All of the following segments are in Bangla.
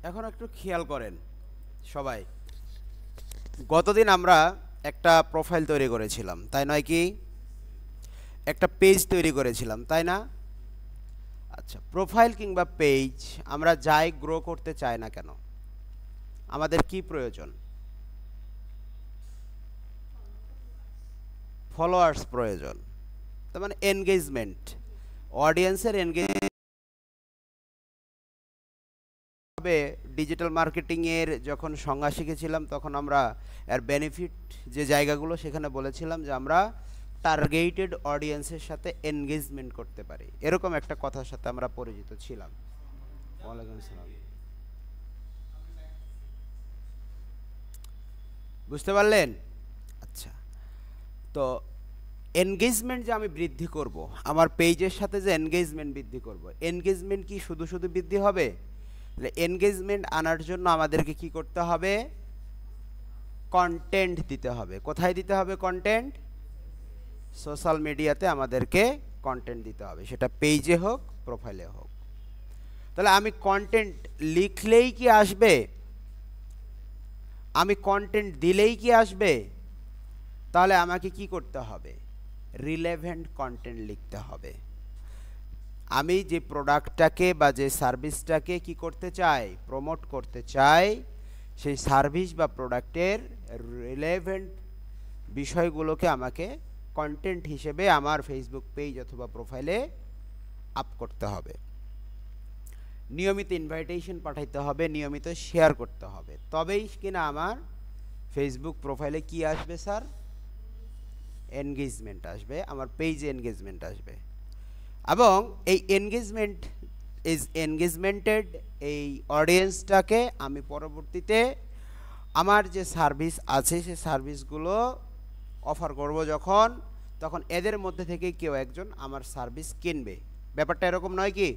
এখন একটু খেয়াল করেন সবাই, গতদিন আমরা একটা প্রোফাইল তৈরি করেছিলাম, তাই নয় কি? একটা পেজ তৈরি করেছিলাম, তাই না? আচ্ছা, প্রোফাইল কিংবা পেজ আমরা যাই গ্রো করতে চাই না কেন, আমাদের কি প্রয়োজন? ফলোয়ার্স প্রয়োজন। তার মানে এনগেজমেন্ট, অডিয়েন্সের এনগেজমেন্ট। ডিজিটাল মার্কেটিংয়ের যখন সংজ্ঞা শিখেছিলাম তখন আমরা এর বেনিফিট যে জায়গাগুলো সেখানে বলেছিলাম যে আমরা টার্গেটেড অডিয়েন্সের সাথে এনগেজমেন্ট করতে পারি, এরকম একটা কথার সাথে আমরা পরিচিত ছিলাম। ওয়ালাইকুম আসসালাম। বুঝতে পারলেন? আচ্ছা, তো এনগেজমেন্ট যে আমি বৃদ্ধি করব, আমার পেজের সাথে যে এনগেজমেন্ট বৃদ্ধি করব, এনগেজমেন্ট কি শুধু শুধু বৃদ্ধি হবে? এনগেজমেন্ট আনার জন্য আমাদেরকে কি করতে হবে? কন্টেন্ট দিতে হবে। কোথায় দিতে হবে কন্টেন্ট? সোশ্যাল মিডিয়াতে আমাদেরকে কন্টেন্ট দিতে হবে, সেটা পেজে হোক প্রোফাইলে হোক। তাহলে আমি কন্টেন্ট লিখলেই কি আসবে? আমি কন্টেন্ট দিলেই কি আসবে? তাহলে আমাকে কি করতে হবে? রিলেভেন্ট কন্টেন্ট লিখতে হবে। আমি যে প্রোডাক্টটাকে বা যে সার্ভিসটাকে কি করতে চাই, প্রমোট করতে চাই, সেই সার্ভিস বা প্রোডাক্টের রিলেভেন্ট বিষয়গুলোকে আমাকে কন্টেন্ট হিসেবে আমার ফেসবুক পেজ অথবা প্রোফাইলে আপ করতে হবে। নিয়মিত ইনভাইটেশন পাঠাইতে হবে, নিয়মিত শেয়ার করতে হবে, তবেই কিনা আমার ফেসবুক প্রোফাইলে কি আসবে স্যার? এনগেজমেন্ট আসবে, আমার পেজে এনগেজমেন্ট আসবে। এবং এই এনগেজমেন্টেড এই অডিয়েন্সটাকে আমি পরবর্তীতে আমার যে সার্ভিস আছে সেই সার্ভিসগুলো অফার করব যখন, তখন এদের মধ্যে থেকে কেউ একজন আমার সার্ভিস কিনবে। ব্যাপারটা এরকম নয় কি?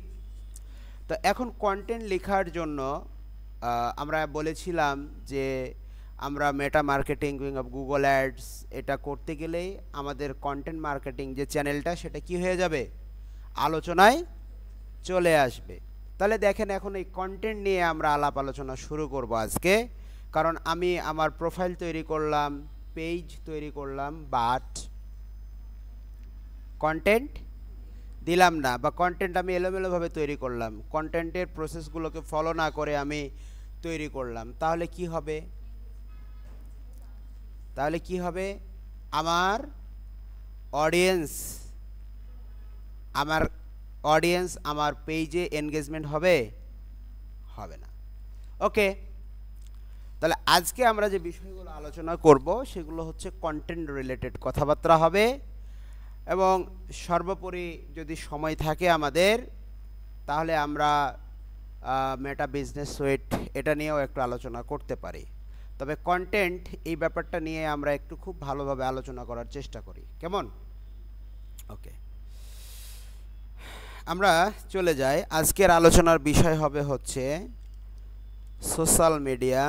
তো এখন কন্টেন্ট লেখার জন্য আমরা বলেছিলাম যে আমরা মেটা মার্কেটিং কিংবা গুগল অ্যাডস এটা করতে গেলেই আমাদের কন্টেন্ট মার্কেটিং যে চ্যানেলটা সেটা কি হয়ে যাবে? আলোচনায় চলে আসবে। তাহলে দেখেন, এখন এই কন্টেন্ট নিয়ে আমরা আলাপ আলোচনা শুরু করব আজকে। কারণ আমি আমার প্রোফাইল তৈরি করলাম, পেজ তৈরি করলাম, বাট কন্টেন্ট দিলাম না, বা কন্টেন্ট আমি এলোমেলোভাবে তৈরি করলাম, কন্টেন্টের প্রসেসগুলোকে ফলো না করে আমি তৈরি করলাম। তাহলে কি হবে? তাহলে কি হবে? আমার অডিয়েন্স আমার পেজে এনগেজমেন্ট হবে? হবে না। ওকে, তাহলে আজকে আমরা যে বিষয়গুলো আলোচনা করব সেগুলো হচ্ছে কন্টেন্ট রিলেটেড কথাবার্তা হবে। এবং সর্বোপরি যদি সময় থাকে আমাদের, তাহলে আমরা মেটা বিজনেস সুইট এটা নিয়েও একটু আলোচনা করতে পারি। তবে কন্টেন্ট এই ব্যাপারটা নিয়ে আমরা একটু খুব ভালোভাবে আলোচনা করার চেষ্টা করি, কেমন? ওকে, আমরা চলে যাই। আজকের আলোচনার বিষয় হবে হচ্ছে social media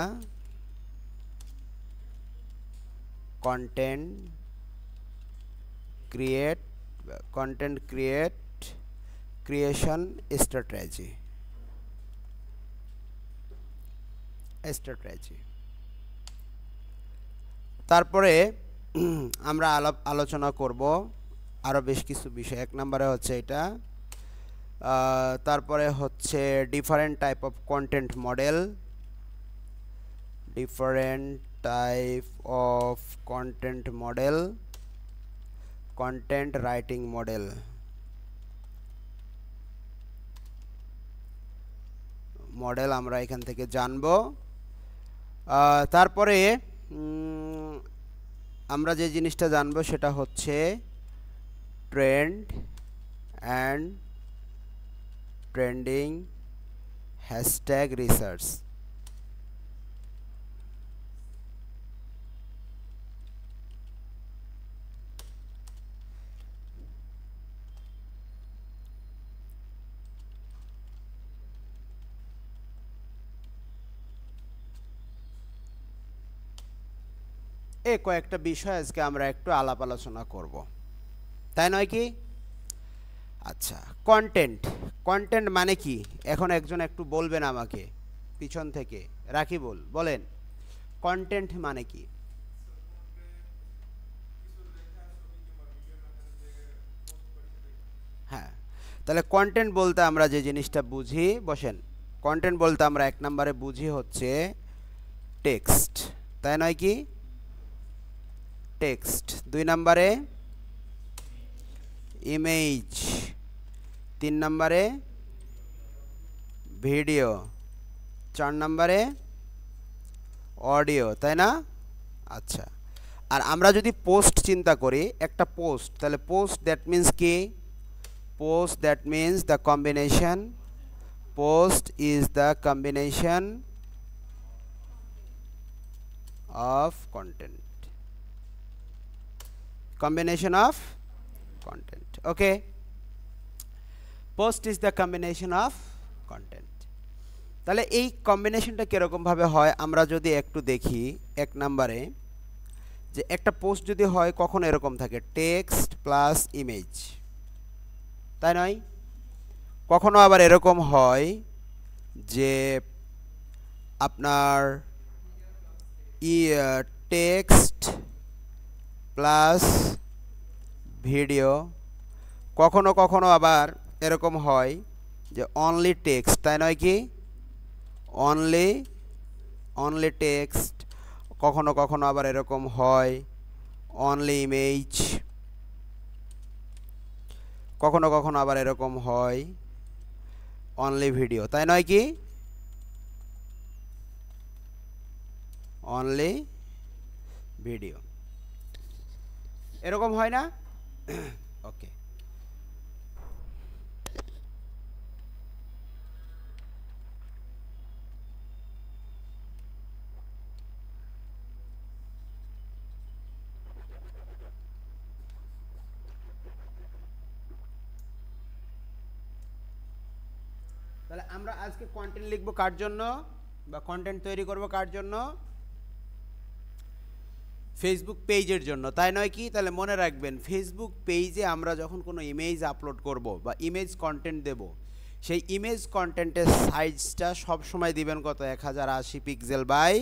content creation strategy. তারপরে আমরা আলোচনা করব আরও বেশ কিছু বিষয়। এক নম্বরে হচ্ছে এটা, তারপরে হচ্ছে different type of content model, content writing model, আমরা এখান থেকে জানব। তারপরে আমরা যে জিনিসটা জানব সেটা হচ্ছে trend and trending hashtag research. এই কয়েকটা বিষয় আজকে আমরা একটু আলাপ আলোচনা করব, তাই নয় কি? আচ্ছা, কন্টেন্ট মানে কি? এখন একজন একটু বলবেন আমাকে, পিছন থেকে রাকিবুল বলেন কন্টেন্ট মানে কি? হ্যাঁ, তাহলে কন্টেন্ট বলতে আমরা যে জিনিসটা বুঝি, বসেন, কন্টেন্ট বলতে আমরা এক নম্বরে বুঝি হচ্ছে টেক্সট, তাই নয় কি? টেক্সট। দুই নম্বরে ইমেজ, তিন নম্বরে ভিডিও, চার নম্বরে অডিও, তাই না? আচ্ছা, আর আমরা যদি পোস্ট চিন্তা করি, একটা পোস্ট, তাহলে পোস্ট দ্যাট মিন্স কি? Post that means the combination, post is the combination of content, combination of content, okay, post is the combination of content. তাহলে এই কম্বিনেশনটা কিরকম ভাবে হয় আমরা যদি একটু দেখি, এক নম্বরে যে একটা পোস্ট যদি হয় কখন এরকম থাকে টেক্সট প্লাস ইমেজ, তাই নয়? কখনো আবার এরকম হয় যে আপনার টেক্সট প্লাস ভিডিও, কখনো কখনো আবার এরকম হয় যে অনলি টেক্সট, তাই নয় কি? অনলি টেক্সট, কখনো কখনো আবার এরকম হয় অনলি ইমেজ, কখনো কখনো আবার এরকম হয় অনলি ভিডিও, তাই নয় কি? অনলি ভিডিও, এরকম হয় না? ওকে, তাহলে আমরা আজকে কন্টেন্ট লিখবো কার জন্য বা কন্টেন্ট তৈরি করব কার জন্য? ফেসবুক পেজের জন্য, তাই নয় কি? তাহলে মনে রাখবেন ফেসবুক পেজে আমরা যখন কোনো ইমেজ আপলোড করব বা ইমেজ কন্টেন্ট দেব, সেই ইমেজ কন্টেন্টের সাইজটা সব সময় দিবেন কত? 1080 পিক্সেল বাই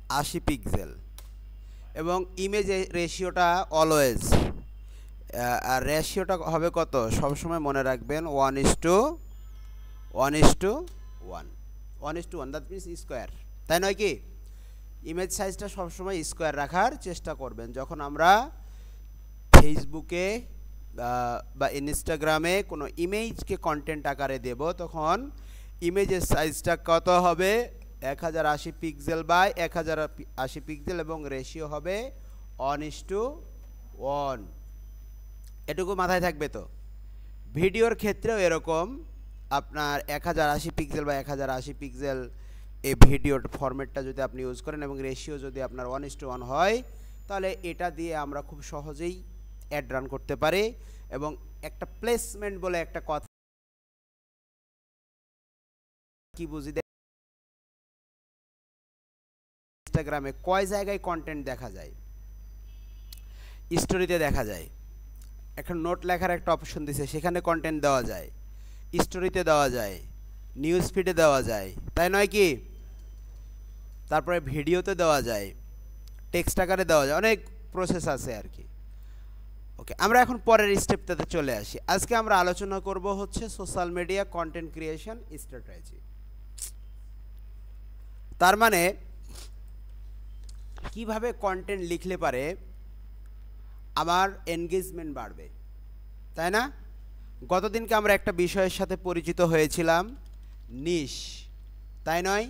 1080 পিক্সেল, এবং ইমেজ রেশিওটা অলওয়েজ, আর রেশিওটা হবে কত? সবসময় মনে রাখবেন 1:1 দ্যাট মিনস স্কোয়ার, তাই নয় কি? ইমেজ সাইজটা সবসময় স্কোয়ার রাখার চেষ্টা করবেন। যখন আমরা ফেসবুকে বা ইনস্টাগ্রামে কোনো ইমেজকে কন্টেন্ট আকারে দেব, তখন ইমেজের সাইজটা কত হবে? 1080 পিক্সেল বাই 1080 পিক্সেল, এবং রেশিও হবে 1:1। এটুকু মাথায় থাকবে তো? ভিডিওর ক্ষেত্রেও এরকম, আপনার 1080 পিক্সেল বা 1080 পিক্সেল এই ভিডিওর ফরম্যাটটা যদি আপনি ইউজ করেন এবং রেশিও যদি আপনার 1:1 হয়, তাহলে এটা দিয়ে আমরা খুব সহজেই অ্যাড রান করতে পারি। এবং একটা প্লেসমেন্ট বলে একটা কথা কি বুঝি, ইনস্টাগ্রামে কয় জায়গায় কন্টেন্ট দেখা যায়? স্টোরিতে দেখা যায়, একটা নোট লেখার একটা অপশন দিছে, সেখানে কন্টেন্ট দেওয়া যায়, স্টোরিতে দেওয়া যায়, নিউজ ফিডে দেওয়া যায়, তাই নয় কি? তারপরে ভিডিওতে দেওয়া যায়, টেক্সট আকারে দেওয়া যায়, অনেক প্রসেস আছে আর কি। ওকে, আমরা এখন পরের স্টেপটাতে চলে আসি। আজকে আমরা আলোচনা করব হচ্ছে social media content creation strategy. তার মানে কিভাবে কন্টেন্ট লিখলে পারে আমার এনগেজমেন্ট বাড়বে, তাই না? গতদিনকে আমরা একটা বিষয়ের সাথে পরিচিত হয়েছিলাম, নিশ, তাই নয়?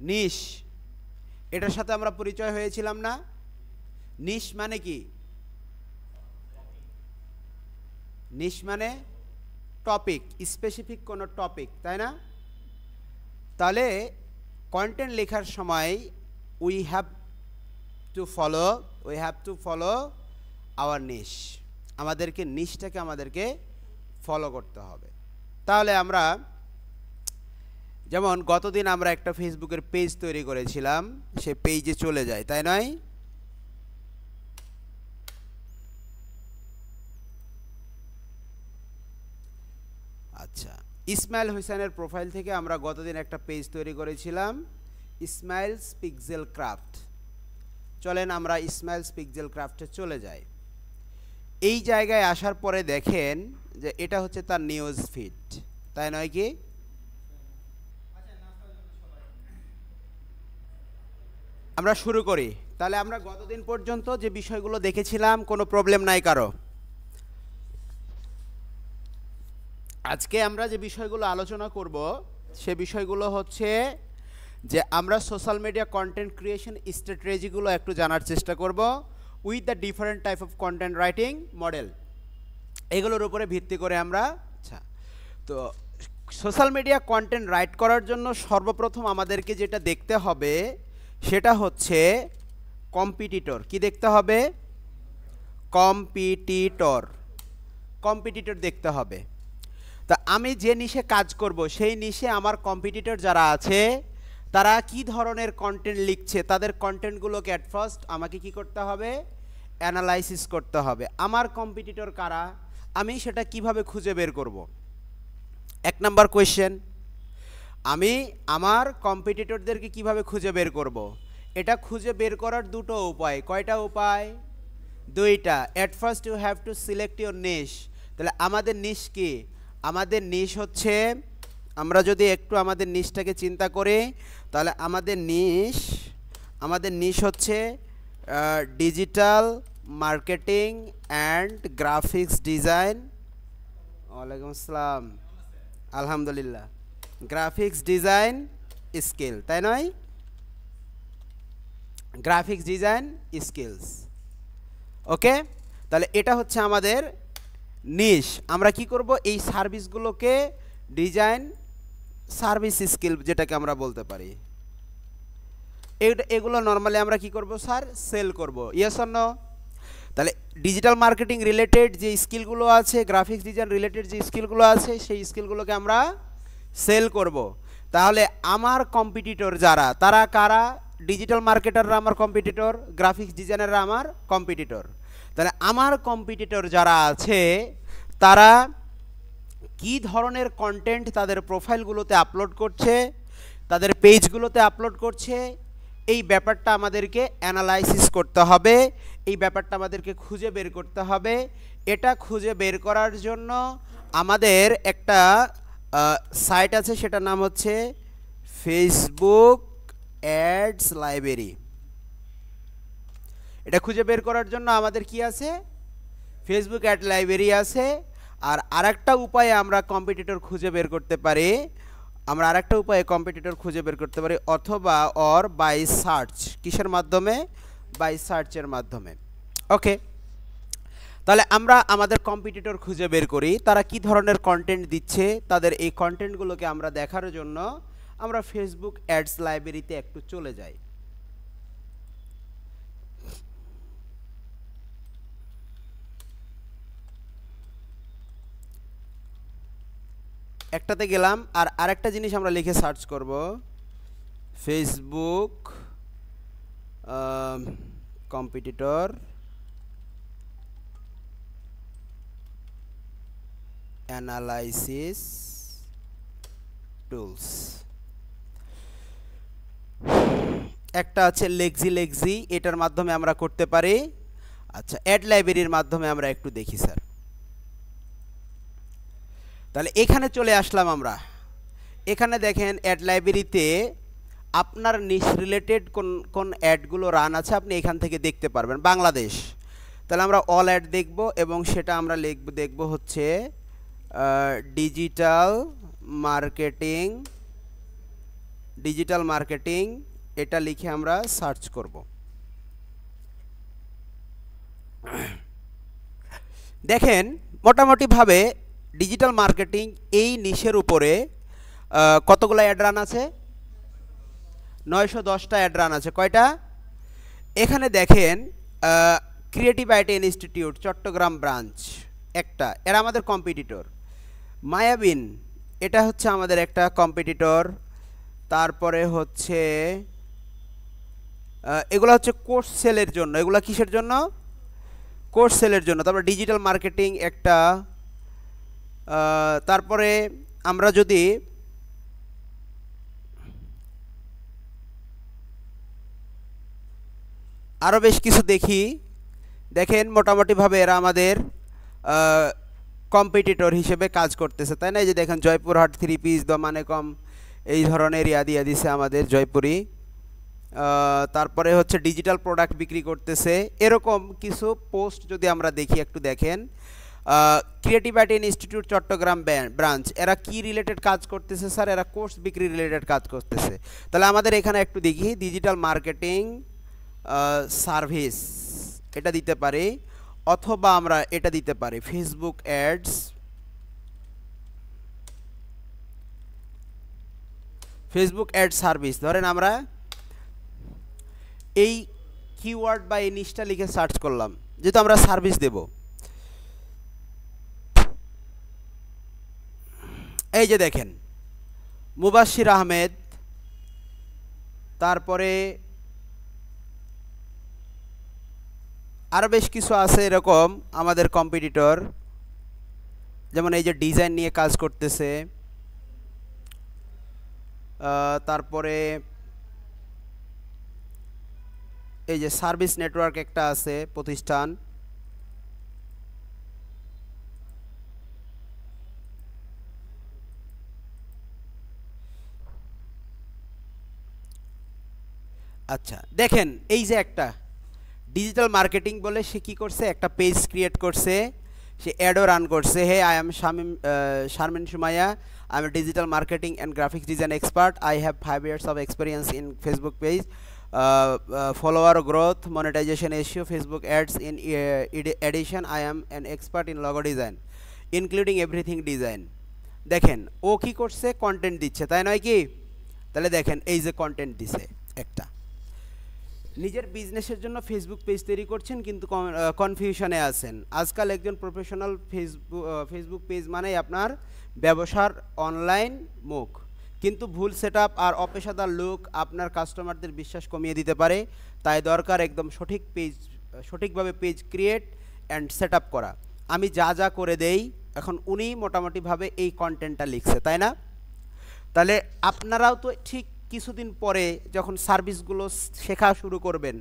নিশ, এটার সাথে আমরা পরিচয় হয়েছিলাম না? নিশ মানে কি? নিশ মানে টপিক, স্পেসিফিক কোনো টপিক, তাই না? তাহলে কন্টেন্ট লেখার সময় we have to follow our niche, আমাদেরকে নিশটাকে আমাদেরকে ফলো করতে হবে। তাহলে আমরা যেমন গতদিন আমরা একটা ফেসবুকের পেজ তৈরি করেছিলাম, সে পেজে চলে যায়, তাই নয়? আচ্ছা, ইসমাইল হোসেনের প্রোফাইল থেকে আমরা গতদিন একটা পেজ তৈরি করেছিলাম, ইসমাইলস পিক্সেল ক্রাফট। চলেন আমরা ইসমাইলস পিক্সেল ক্রাফটে চলে যাই। এই জায়গায় আসার পরে দেখেন যে এটা হচ্ছে তার নিউজ ফিড, তাই নয় কি? আমরা শুরু করি তাহলে। আমরা গতদিন পর্যন্ত যে বিষয়গুলো দেখেছিলাম, কোনো প্রবলেম নাই কারো? আজকে আমরা যে বিষয়গুলো আলোচনা করব সে বিষয়গুলো হচ্ছে যে আমরা সোশ্যাল মিডিয়া কন্টেন্ট ক্রিয়েশন স্ট্র্যাটেজিগুলো একটু জানার চেষ্টা করব with the different type of content writing model, এগুলোর উপরে ভিত্তি করে আমরা। আচ্ছা, তো সোশ্যাল মিডিয়া কন্টেন্ট রাইট করার জন্য সর্বপ্রথম আমাদেরকে যেটা দেখতে হবে সেটা হচ্ছে কম্পিটিটর। কি দেখতে হবে? কম্পিটিটর দেখতে হবে। তা আমি যে নিশে কাজ করব সেই নিশে আমার কম্পিটিটর যারা আছে তারা কি ধরনের কন্টেন্ট লিখছে, তাদের কন্টেন্টগুলোকে অ্যাট ফার্স্ট আমাকে কি করতে হবে? অ্যানালাইসিস করতে হবে। আমার কম্পিটিটর কারা, আমি সেটা কিভাবে খুঁজে বের করব? 1 নাম্বার কোয়েশ্চেন, আমি আমার কম্পিটিটরদেরকে কিভাবে খুঁজে বের করব? এটা খুঁজে বের করার দুটো উপায়। কয়টা উপায়? 2টা। At first you have to select your niche. তাহলে আমাদের নিশ কি? আমাদের নিশ হচ্ছে, আমরা যদি একটু আমাদের নিশটাকে চিন্তা করি তাহলে আমাদের নিশ হচ্ছে digital marketing and graphics design. ওয়ালাইকুম আসসালাম, আলহামদুলিল্লাহ। গ্রাফিক্স ডিজাইন স্কিল, তাই নয়? গ্রাফিক্স ডিজাইন স্কিলস, ওকে। তাহলে এটা হচ্ছে আমাদের নিশ। আমরা কি করব? এই সার্ভিসগুলোকে ডিজাইন সার্ভিস স্কিল যেটাকে আমরা বলতে পারি, এগুলো নর্মালি আমরা কি করব স্যার? সেল করব। Yes or no? তাহলে ডিজিটাল মার্কেটিং রিলেটেড যে স্কিলগুলো আছে, গ্রাফিক্স ডিজাইন রিলেটেড যে স্কিলগুলো আছে, সেই স্কিলগুলোকে আমরা সেল করব। তাহলে আমার কম্পিটিটর যারা, তারা কারা? ডিজিটাল মার্কেটাররা আমার কম্পিটিটর, গ্রাফিক্স ডিজাইনাররা আমার কম্পিটিটর। তাহলে আমার কম্পিটিটর যারা আছে তারা কি ধরনের কন্টেন্ট তাদের প্রোফাইলগুলোতে আপলোড করছে, তাদের পেজগুলোতে আপলোড করছে, এই ব্যাপারটা আমাদেরকে অ্যানালাইসিস করতে হবে, এই ব্যাপারটা আমাদেরকে খুঁজে বের করতে হবে। এটা খুঁজে বের করার জন্য আমাদের একটা সাইট আছে, সেটার নাম হচ্ছে ফেসবুক অ্যাডস লাইব্রেরি। এটা খুঁজে বের করার জন্য আমাদের কি আছে? ফেসবুক অ্যাড লাইব্রেরি আছে। আর আরেকটা উপায়ে আমরা কম্পিটিটর খুঁজে বের করতে পারি, অথবা অর বাই সার্চ। কিসের মাধ্যমে? বাই সার্চের মাধ্যমে, ওকে। তাহলে আমরা আমাদের কম্পিটিটর খুঁজে বের করি, তারা কি ধরনের কন্টেন্ট দিচ্ছে, তাদের এই কন্টেন্টগুলোকে আমরা দেখার জন্য আমরা ফেসবুক অ্যাডস লাইব্রেরিতে একটু চলে যাই। একটাতে গেলাম, আর আরেকটা জিনিস আমরা লিখে সার্চ করব, ফেসবুক কম্পিটিটর অ্যানালাইসিস টুলস। একটা আছে লেক্সি, এটার মাধ্যমে আমরা করতে পারি। আচ্ছা, অ্যাড লাইব্রেরির মাধ্যমে আমরা একটু দেখি স্যার। তাহলে এখানে চলে আসলাম আমরা। এখানে দেখেন অ্যাড লাইব্রেরিতে আপনার নিশ রিলেটেড কোন অ্যাডগুলো রান আছে আপনি এখান থেকে দেখতে পারবেন। বাংলাদেশ, তাহলে আমরা অল অ্যাড দেখব এবং সেটা আমরা দেখব হচ্ছে ডিজিটাল মার্কেটিং, এটা লিখে আমরা সার্চ করব। দেখেন মোটামুটিভাবে ডিজিটাল মার্কেটিং এই নিশের উপরে কতগুলো অ্যাড রান আছে? 910টা অ্যাড রান আছে। কয়টা? এখানে দেখেন creative IT institute Chattogram branch একটা, এরা আমাদের কম্পিটিটর। মায়াবিন, এটা হচ্ছে আমাদের একটা কম্পিটিটর। তারপরে হচ্ছে এগুলো হচ্ছে কোর্স সেলের জন্য। এগুলো কিসের জন্য? কোর্স সেলের জন্য। তারপর ডিজিটাল মার্কেটিং একটা, তারপরে আমরা যদি আরও বেশ কিছু দেখি, দেখেন মোটামুটিভাবে এরা আমাদের কম্পিটিটর হিসেবে কাজ করতেছে, তাই না? এই যে দেখেন জয়পুরহাট থ্রি পিস, দমানে কম, এই ধরনের ইয়া দিয়ে দিছে আমাদের জয়পুরি। তারপরে হচ্ছে ডিজিটাল প্রোডাক্ট বিক্রি করতেছে, এরকম কিছু পোস্ট যদি আমরা দেখি, একটু দেখেন। Creative IT institute Chattogram branch, এরা কি রিলেটেড কাজ করতেছে স্যার? এরা কোর্স বিক্রি রিলেটেড কাজ করতেছে। তাহলে আমাদের এখানে একটু দেখি, ডিজিটাল মার্কেটিং সার্ভিস, এটা দিতে পারি, অথবা আমরা এটা দিতে পারি Facebook ads, Facebook ad service. ধরেন আমরা এই কিওয়ার্ড বা এই নিচটা লিখে সার্চ করলাম, যেহেতু আমরা সার্ভিস দেব। এই যে দেখেন মুবাশির আহমেদ, তারপরে আরও বেশ কিছু আছে এরকম আমাদের কম্পিটিটর, যেমন এই যে ডিজাইন নিয়ে কাজ করতেছে। তারপরে এই যে সার্ভিস নেটওয়ার্ক একটা আছে প্রতিষ্ঠান। আচ্ছা দেখেন, এই যে একটা ডিজিটাল মার্কেটিং বলে সে কি করছে, একটা পেজ ক্রিয়েট করছে, সে অ্যাডও রান করছে। Hey I am Sharmin Sumaiya, I am a digital marketing and graphics design expert, I have 5 years of experience in Facebook page, follower growth, monetization issue, Facebook ads. In addition, I am an expert in logo design, including everything design. দেখেন ও কি করছে, কন্টেন্ট দিচ্ছে, তাই নয় কি? তাহলে দেখেন এই যে কন্টেন্ট দিছে একটা, নিজের বিজনেসের জন্য ফেসবুক পেজ তৈরি করছেন কিন্তু কনফিউশনে আছেন। আজকাল একজন প্রফেশনাল ফেসবুক পেজ মানেই আপনার ব্যবসার অনলাইন মুখ, কিন্তু ভুল সেটআপ আর অপেশাদার লুক আপনার কাস্টমারদের বিশ্বাস কমিয়ে দিতে পারে। তাই দরকার একদম সঠিকভাবে পেজ ক্রিয়েট অ্যান্ড সেটআপ করা। আমি যা যা করে দেই, এখন উনি মোটামুটিভাবে এই কন্টেন্টটা লিখছে, তাই না? তাহলে আপনারাও তো ঠিক কিছুদিন পরে যখন সার্ভিসগুলো শেখা শুরু করবেন,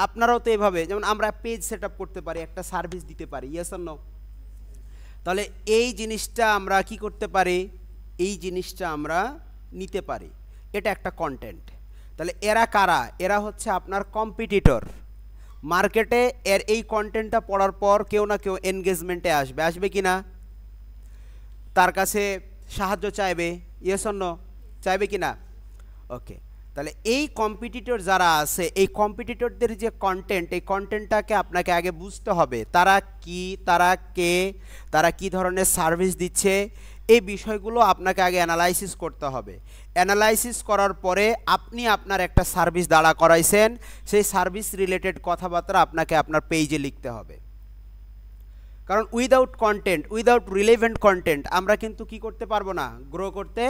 আপনারাও তো এভাবে, যেমন আমরা পেজ সেটআপ করতে পারি, একটা সার্ভিস দিতে পারি, ইয়েস অর নো? তাহলে এই জিনিসটা আমরা কি করতে পারি, এই জিনিসটা আমরা নিতে পারি, এটা একটা কন্টেন্ট। তাহলে এরা কারা? এরা হচ্ছে আপনার কম্পিটিটর। মার্কেটে এর এই কন্টেন্টটা পড়ার পর কেউ না কেউ এনগেজমেন্টে আসবে কি না? তার কাছে সাহায্য চাইবে, ইয়েস অর নো? চাইবে কি না? ওকে, তাহলে এই কম্পিটিটর যারা আছে, এই কম্পিটিটরদের যে কন্টেন্ট, এই কন্টেন্টটাকে আপনাকে আগে বুঝতে হবে, তারা কি, তারা কে, তারা কি ধরনের সার্ভিস দিচ্ছে, এই বিষয়গুলো আপনাকে আগে অ্যানালাইসিস করতে হবে। অ্যানালাইসিস করার পরে আপনি আপনার একটা সার্ভিস দাঁড়া করাইছেন, সেই সার্ভিস রিলেটেড কথাবার্তা আপনাকে আপনার পেজে লিখতে হবে। কারণ without content, without relevant content আমরা কিন্তু কি করতে পারবো না, গ্রো করতে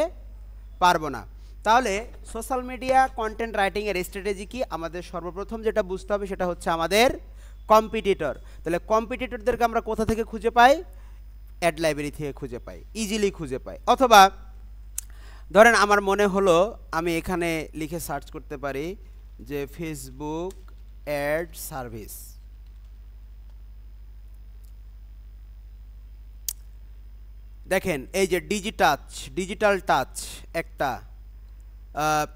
পারবো না। তাহলে সোশ্যাল মিডিয়া কন্টেন্ট রাইটিংয়ের স্ট্র্যাটেজি কি? আমাদের সর্বপ্রথম যেটা বুঝতে হবে সেটা হচ্ছে আমাদের কম্পিটিটর। তাহলে কম্পিটিটরদেরকে আমরা কোথা থেকে খুঁজে পাই? অ্যাড লাইব্রেরি থেকে খুঁজে পাই, ইজিলি খুঁজে পাই। অথবা ধরেন আমার মনে হলো আমি এখানে লিখে সার্চ করতে পারি যে ফেসবুক অ্যাড সার্ভিস। দেখেন এই যে ডিজিটাল টাচ একটা,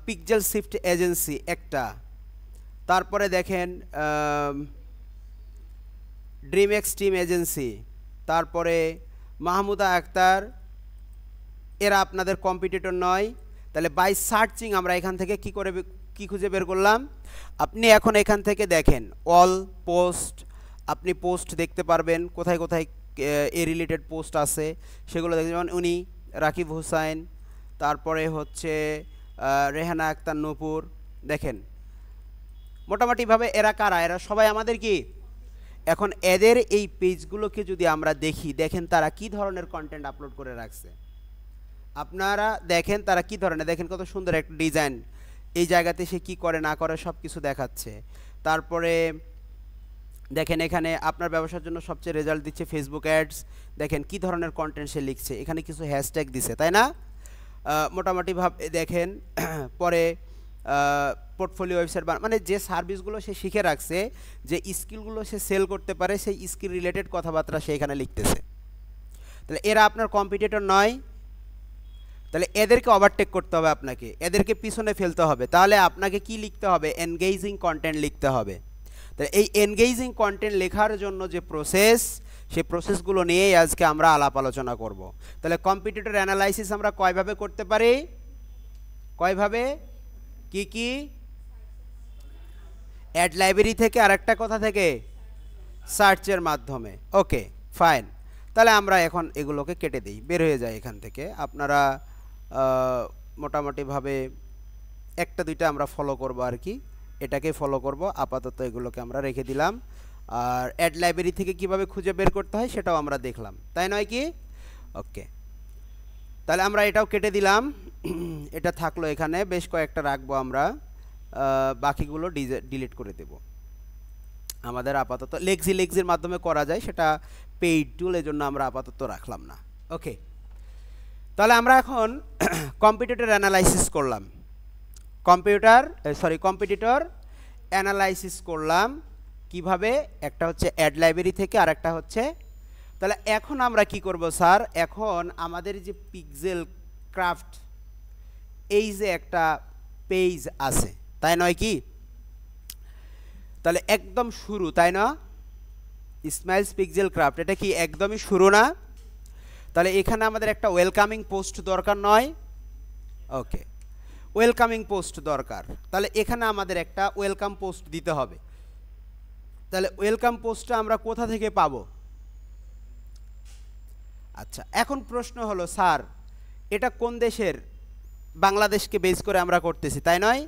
পিক্সেল শিফট এজেন্সি একটা, তারপরে দেখেন ড্রিমএক্স টিম এজেন্সি, তারপরে মাহমুদা আক্তার, এরা আপনাদের কম্পিটিটর নয়। তাহলে বাই সার্চিং আমরা এখান থেকে কি খুঁজে বের করলাম? আপনি এখন এখান থেকে দেখেন অল পোস্ট, আপনি পোস্ট দেখতে পারবেন কোথায় কোথায় এ রিলেটেড পোস্ট আছে সেগুলো দেখতে। যেমন উনি রাকিব হুসাইন, তারপরে হচ্ছে রেহানা আক্তার নূপুর। দেখেন মোটামুটিভাবে এরা কারা? এরা সবাই আমাদের কি? এখন এদের এই পেজগুলোকে যদি আমরা দেখি, দেখেন তারা কি ধরনের কন্টেন্ট আপলোড করে রাখছে। আপনারা দেখেন তারা কি ধরনের, দেখেন কত সুন্দর একটা ডিজাইন, এই জায়গাতে সে কি করে না করে সব কিছু দেখাচ্ছে। তারপরে দেখেন এখানে আপনার ব্যবসার জন্য সবচেয়ে রেজাল্ট দিচ্ছে ফেসবুক অ্যাডস। দেখেন কি ধরনের কন্টেন্ট সে লিখছে, এখানে কিছু হ্যাশট্যাগ দিছে, তাই না? মোটামুটিভাবে দেখেন পরে পোর্টফোলিও ওয়েবসাইট মানে যে সার্ভিসগুলো সে শিখে রাখছে, যে স্কিলগুলো সে সেল করতে পারে, সেই স্কিল রিলেটেড কথাবার্তা সে এখানে লিখতেছে। তাহলে এরা আপনার কম্পিটিটর নয়, তাহলে এদেরকে ওভারটেক করতে হবে, আপনাকে এদেরকে পিছনে ফেলতে হবে। তাহলে আপনাকে কি লিখতে হবে? এনগেজিং কন্টেন্ট লিখতে হবে। তাহলে এই এনগেজিং কন্টেন্ট লেখার জন্য যে প্রসেস, সেই প্রসেসগুলো নিয়েই আজকে আমরা আলাপ আলোচনা করব। তাহলে কম্পিটিটর অ্যানালাইসিস আমরা কয়ভাবে করতে পারি? কয়ভাবে? কি কি? অ্যাড লাইব্রেরি থেকে, আরেকটা কথা থেকে, সার্চের মাধ্যমে। ওকে ফাইন, তাহলে আমরা এখন এগুলোকে কেটে দিই, বের হয়ে যায় এখান থেকে। আপনারা মোটামুটিভাবে একটা দুইটা আমরা ফলো করব আর কি, এটাকে ফলো করব। আপাতত এগুলোকে আমরা রেখে দিলাম। আর অ্যাড লাইব্রেরি থেকে কিভাবে খুঁজে বের করতে হয় সেটাও আমরা দেখলাম, তাই নয় কি? ওকে, তাহলে আমরা এটাও কেটে দিলাম। এটা থাকলো এখানে, বেশ কয়েকটা রাখবো আমরা, বাকিগুলো ডিলিট করে দেব। আমাদের আপাতত লেক্সির মাধ্যমে করা যায়, সেটা পেইড টুল, এজন্য আমরা আপাতত রাখলাম না। ওকে, তাহলে আমরা এখন কম্পিটিটর অ্যানালাইসিস করলাম, কম্পিটিটর অ্যানালাইসিস করলাম কিভাবে? একটা হচ্ছে অ্যাড লাইব্রেরি থেকে, আর একটা হচ্ছে, তাহলে এখন আমরা কি করব স্যার? এখন আমাদের যে পিক্সেল ক্রাফট, এই যে একটা পেজ আছে, তাই নয় কি? তাহলে একদম শুরু, তাই না? ইসমাইলস পিক্সেল ক্রাফট, এটা কি একদমই শুরু না? তাহলে এখানে আমাদের একটা ওয়েলকামিং পোস্ট দরকার নয়? ওকে, ওয়েলকামিং পোস্ট দরকার। তাহলে এখানে আমাদের একটা ওয়েলকাম পোস্ট দিতে হবে। তাহলে ওয়েলকাম পোস্টটা আমরা কোথা থেকে পাবো? আচ্ছা, এখন প্রশ্ন হলো স্যার এটা কোন দেশের? বাংলাদেশকে বেস করে আমরা করতেছি, তাই নয়?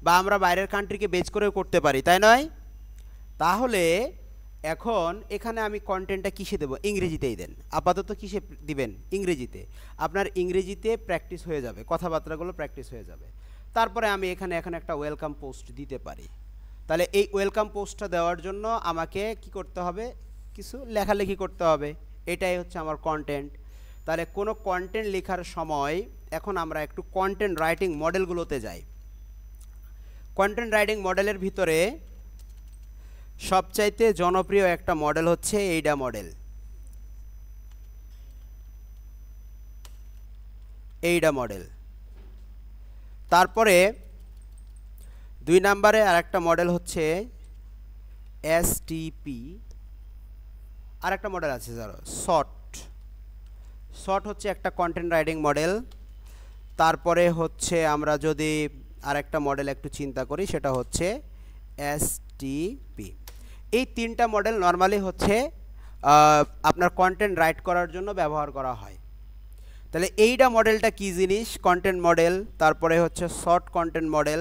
বা আমরা বাইরের কান্ট্রিকে বেস করেও করতে পারি, তাই নয়? তাহলে এখন এখানে আমি কন্টেন্টটা কিসে দেবো? ইংরেজিতেই দেন। আপাতত কিসে দিবেন? ইংরেজিতে। আপনার ইংরেজিতে প্র্যাকটিস হয়ে যাবে, কথাবার্তাগুলো প্র্যাকটিস হয়ে যাবে। তারপরে আমি এখানে একটা ওয়েলকাম পোস্ট দিতে পারি। তাহলে এই ওয়েলকাম পোস্টটা দেওয়ার জন্য আমাকে কি করতে হবে? কিছু লেখালেখি করতে হবে। এটাই হচ্ছে আমার কন্টেন্ট। তাহলে কোনো কন্টেন্ট লেখার সময় এখন আমরা একটু কন্টেন্ট রাইটিং মডেলগুলোতে যাই। কন্টেন্ট রাইটিং মডেলের ভিতরে সবচাইতে জনপ্রিয় একটা মডেল হচ্ছে এইডা মডেল। এইডা মডেল। তারপরে 2 নম্বরে আরেকটা মডেল হচ্ছে এসটিপি। আরেকটা মডেল আছে ধরো শর্ট হচ্ছে একটা কন্টেন্ট রাইটিং মডেল। তারপরে হচ্ছে আমরা যদি আরেকটা মডেল একটু চিন্তা করি, সেটা হচ্ছে এসটিপি। এই 3টা মডেল নর্মালি হচ্ছে আপনার কন্টেন্ট রাইট করার জন্য ব্যবহার করা হয়। তাহলে এইটা মডেলটা কি জিনিস? Content model. তারপরে হচ্ছে শর্ট কন্টেন্ট মডেল।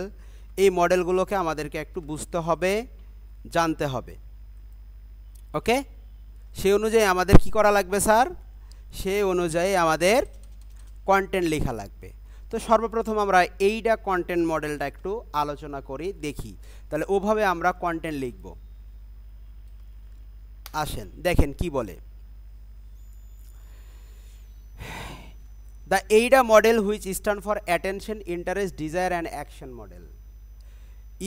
এই মডেলগুলোকে আমাদেরকে একটু বুঝতে হবে, জানতে হবে। ওকে, সেই অনুযায়ী আমাদের কি করা লাগবে স্যার? সেই অনুযায়ী আমাদের কন্টেন্ট লেখা লাগবে। তো সর্বপ্রথম আমরা এইটা কন্টেন্ট মডেলটা একটু আলোচনা করি, দেখি তাহলে ওভাবে আমরা কন্টেন্ট লিখব। আসেন দেখেন কি বলে। The AIDA model, which stands for Attention, Interest, Desire and Action model,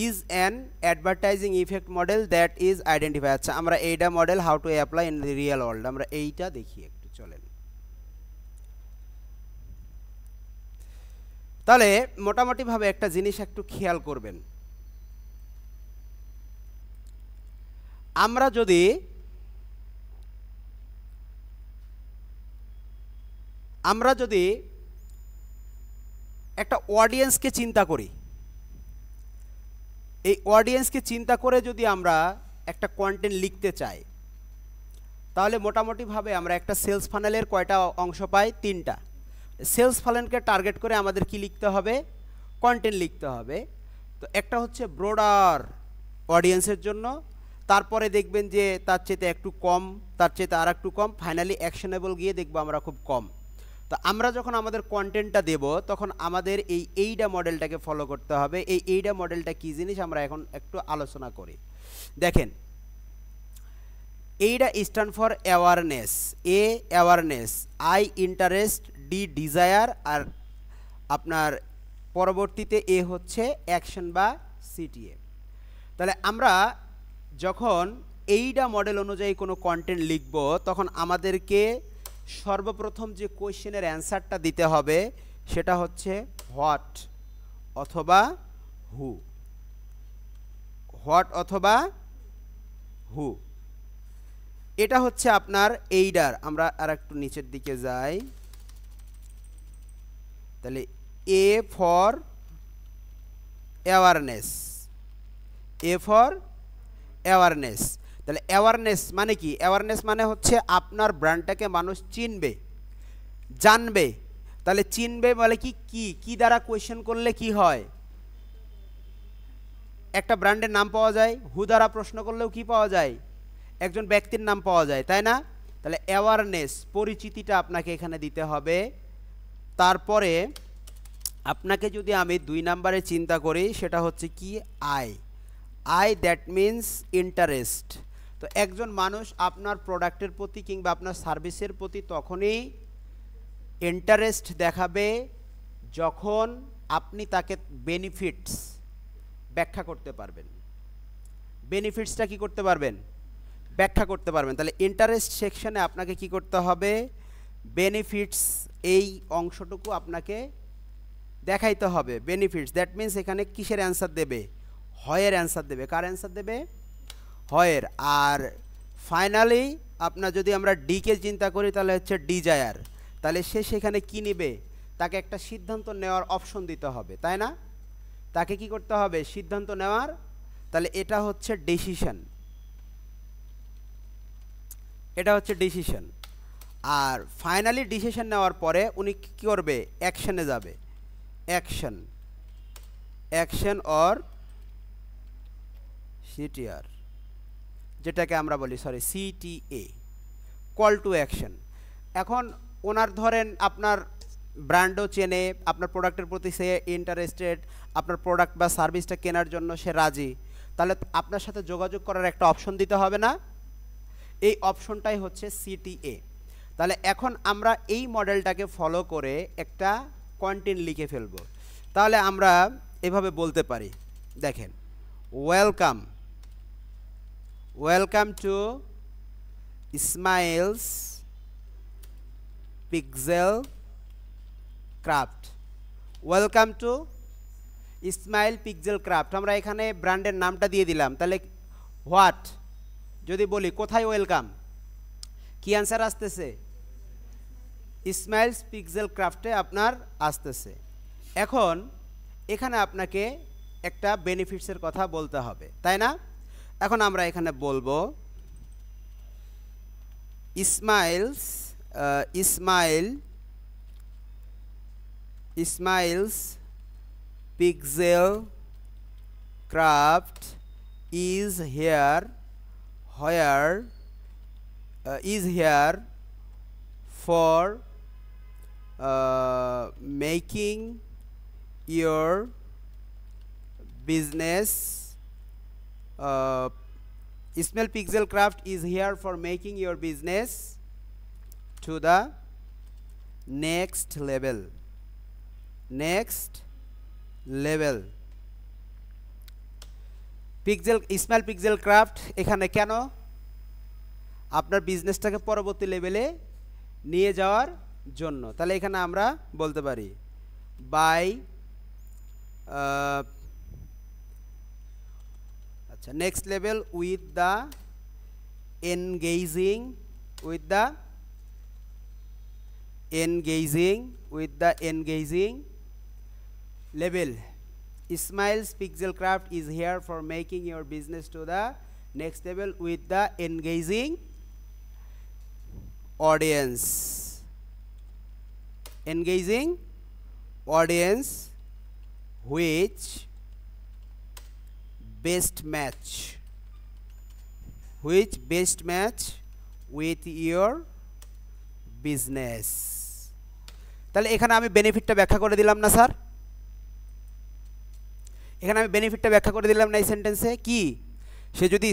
is an advertising effect model that is identified. আচ্ছা, আমরা AIDA model how to apply in the real world, আমরা এইটা দেখি একটু, চলেন। তাহলে মোটামুটিভাবে একটা জিনিস একটু খেয়াল করবেন। আমরা যদি একটা অডিয়েন্সকে চিন্তা করি, এই অডিয়েন্সকে চিন্তা করে যদি আমরা একটা কন্টেন্ট লিখতে চাই, তাহলে মোটামুটিভাবে আমরা একটা সেলস ফানেলের কয়টা অংশ পাই? 3টা। সেলস ফানেলকে টার্গেট করে আমাদের কি লিখতে হবে? কন্টেন্ট লিখতে হবে। তো একটা হচ্ছে ব্রডার অডিয়েন্সের জন্য, তারপরে দেখবেন যে তার চেয়ে একটু কম, তার চেয়ে আর একটু কম, ফাইনালি অ্যাকশনেবল গিয়ে দেখবো আমরা খুব কম। তো আমরা যখন আমাদের কন্টেন্টটা দেব, তখন আমাদের এই এইডা মডেলটাকে ফলো করতে হবে। এই এইডা মডেলটা কী জিনিস আমরা এখন একটু আলোচনা করি। দেখেন এইটা stand for awareness, A awareness, I interest, D desire, আর আপনার পরবর্তীতে এ হচ্ছে অ্যাকশন বা সিটিএ। তাহলে আমরা যখন এইটা মডেল অনুযায়ী কোনো কন্টেন্ট লিখব তখন আমাদেরকে সর্বপ্রথম যে কোয়েশ্চেনের অ্যান্সারটা দিতে হবে সেটা হচ্ছে হোয়াট অথবা হু, হোয়াট অথবা হু। এটা হচ্ছে আপনার এইডার। আমরা আর একটু নিচের দিকে যাই, তাহলে A for awareness, A for awareness. তাহলে অ্যাওয়ারনেস মানে কি? অ্যাওয়ারনেস মানে হচ্ছে আপনার ব্র্যান্ডটাকে মানুষ চিনবে, জানবে। তাহলে চিনবে বলে কি কি কি দ্বারা কোয়েশ্চেন করলে কি হয়? একটা ব্র্যান্ডের নাম পাওয়া যায়। হু দ্বারা প্রশ্ন করলেও কি পাওয়া যায়? একজন ব্যক্তির নাম পাওয়া যায়, তাই না? তাহলে অ্যাওয়ারনেস, পরিচিতিটা আপনাকে এখানে দিতে হবে। তারপরে আপনাকে যদি আমি 2 নম্বরে চিন্তা করি সেটা হচ্ছে কি I, I that means interest. তো একজন মানুষ আপনার প্রোডাক্টের প্রতি কিংবা আপনার সার্ভিসের প্রতি তখনই ইন্টারেস্ট দেখাবে যখন আপনি তাকে বেনিফিটস ব্যাখ্যা করতে পারবেন। বেনিফিটসটা কি করতে পারবেন? ব্যাখ্যা করতে পারবেন। তাহলে ইন্টারেস্ট সেকশনে আপনাকে কি করতে হবে? বেনিফিটস এই অংশটুকু আপনাকে দেখাইতে হবে। বেনিফিটস দ্যাট মিন্স এখানে কিসের অ্যান্সার দেবে? হয়ের অ্যান্সার দেবে। কার অ্যান্সার দেবে? হয়ের। আর ফাইনালি আপনার যদি আমরা ডিকে চিন্তা করি তাহলে হচ্ছে ডিজায়ার। তাহলে সে সেখানে কি নেবে? তাকে একটা সিদ্ধান্ত নেওয়ার অপশন দিতে হবে, তাই না? তাকে কি করতে হবে? সিদ্ধান্ত নেওয়ার। তাহলে এটা হচ্ছে ডিসিশন, এটা হচ্ছে ডিসিশন। আর ফাইনালি ডিসিশন নেওয়ার পরে উনি কী করবে? অ্যাকশনে যাবে। অ্যাকশন, অ্যাকশন অর সিটিআর, যেটাকে আমরা বলি সিটিএ, কল টু অ্যাকশন। এখন ওনার ধরেন আপনার ব্র্যান্ডও চেনে, আপনার প্রোডাক্টের প্রতি সে ইন্টারেস্টেড, আপনার প্রোডাক্ট বা সার্ভিসটা কেনার জন্য সে রাজি, তাহলে আপনার সাথে যোগাযোগ করার একটা অপশন দিতে হবে না? এই অপশনটাই হচ্ছে সিটিএ। তাহলে এখন আমরা এই মডেলটাকে ফলো করে একটা কন্টেন্ট লিখে ফেলব। তাহলে আমরা এভাবে বলতে পারি, দেখেন, welcome, welcome to Ismail's pixel craft, welcome to Ismail pixel craft. আমরা এখানে ব্র্যান্ডের নামটা দিয়ে দিলাম। তাহলে হোয়াট যদি বলি, কোথায় ওয়েলকাম, কি অ্যান্সার আসতেছে? ইসমাইলস পিক্সেল ক্রাফটে আপনার আসতেছে। এখন এখানে আপনাকে একটা বেনিফিটসের কথা বলতে হবে, তাই না? এখন আমরা এখানে বলবো Ismail's, Ismail's pixel craft is here for making your business. Ismail Pixel Craft is here for making your business to the next level. Next level. Pixel, Ismail pixel craft এখানে কেন? আপনার বিজনেসটাকে পরবর্তী লেভেলে নিয়ে যাওয়ার জন্য। তাহলে এখানে আমরা বলতে পারি বাই, আচ্ছা, next level with the engaging, with the engaging level. Ismail's Pixel Craft is here for making your business to the next level with the engaging audience. Engaging audience which best match with your business. তাহলে এখানে আমি বেনিফিটটা ব্যাখ্যা করে দিলাম না স্যার? এখানে আমি বেনিফিটটা ব্যাখ্যা করে দিলাম না এই সেন্টেন্সে? কি সে যদি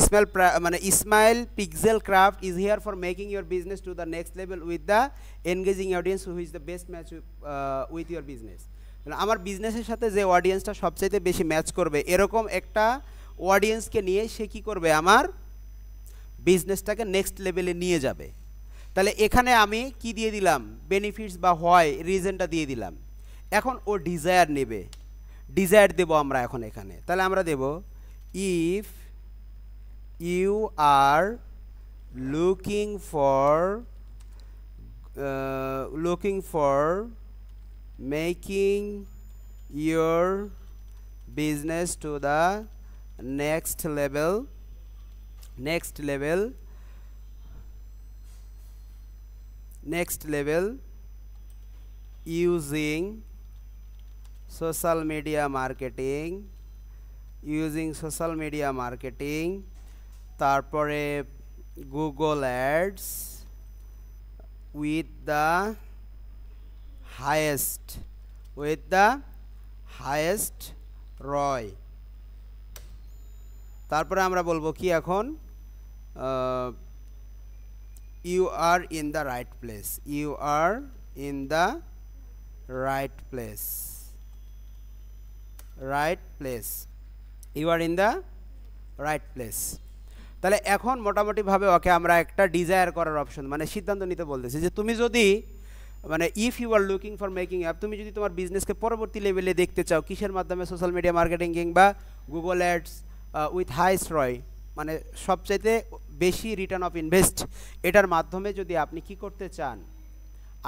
Ismail pixel craft is here for making your business to the next level with the engaging audience who is the best match with your business. আমার বিজনেসের সাথে যে অডিয়েন্সটা সবচাইতে বেশি ম্যাচ করবে এরকম একটা অডিয়েন্সকে নিয়ে সে কী করবে, আমার বিজনেসটাকে নেক্সট লেভেলে নিয়ে যাবে। তাহলে এখানে আমি কি দিয়ে দিলাম, বেনিফিটস বা হয় রিজনটা দিয়ে দিলাম। এখন ও ডিজায়ার নেবে, ডিজায়ার দেব আমরা এখন এখানে। তাহলে আমরা দেব if you are looking for making your business to the next level using social media marketing তারপরে Google Ads with the highest ROI। তারপরে আমরা বলবো কি এখন, you are in the right place, you are in the right place, you are in the right place. তাহলে এখন মোটামুটিভাবে ওকে আমরা একটা ডিজায়ার করার অপশন মানে সিদ্ধান্ত নিতে বলতেছি যে তুমি যদি if you are looking for making app, তুমি যদি তোমার বিজনেসকে পরবর্তী লেভেলে দেখতে চাও কিসের মাধ্যমে, সোশ্যাল মিডিয়া মার্কেটিং কিংবা গুগল অ্যাডস উইথ হাইস্ট রয় মানে সবচাইতে বেশি রিটার্ন অফ ইনভেস্ট, এটার মাধ্যমে যদি আপনি কি করতে চান,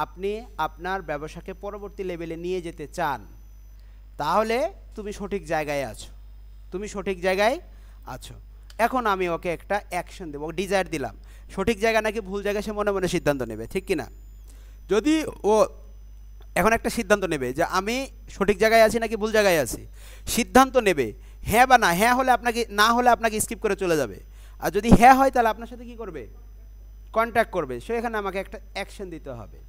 আপনি আপনার ব্যবসাকে পরবর্তী লেভেলে নিয়ে যেতে চান, তাহলে তুমি সঠিক জায়গায় আছো। এখন আমি ওকে একটা অ্যাকশন দেবো, ডিজায়ার দিলাম। সঠিক জায়গা নাকি ভুল জায়গা সে মনে মনে সিদ্ধান্ত নেবে, ঠিক কি না? যদি ও এখন একটা সিদ্ধান্ত নেবে যে আমি সঠিক জায়গায় আছি নাকি ভুল জায়গায় আছি, সিদ্ধান্ত নেবে হ্যাঁ বা না। হ্যাঁ হলে আপনাকে, না হলে আপনাকে স্কিপ করে চলে যাবে। আর যদি হ্যাঁ হয় তাহলে আপনার সাথে কি করবে, কন্ট্যাক্ট করবে। সো এখানে আমাকে একটা অ্যাকশন দিতে হবে।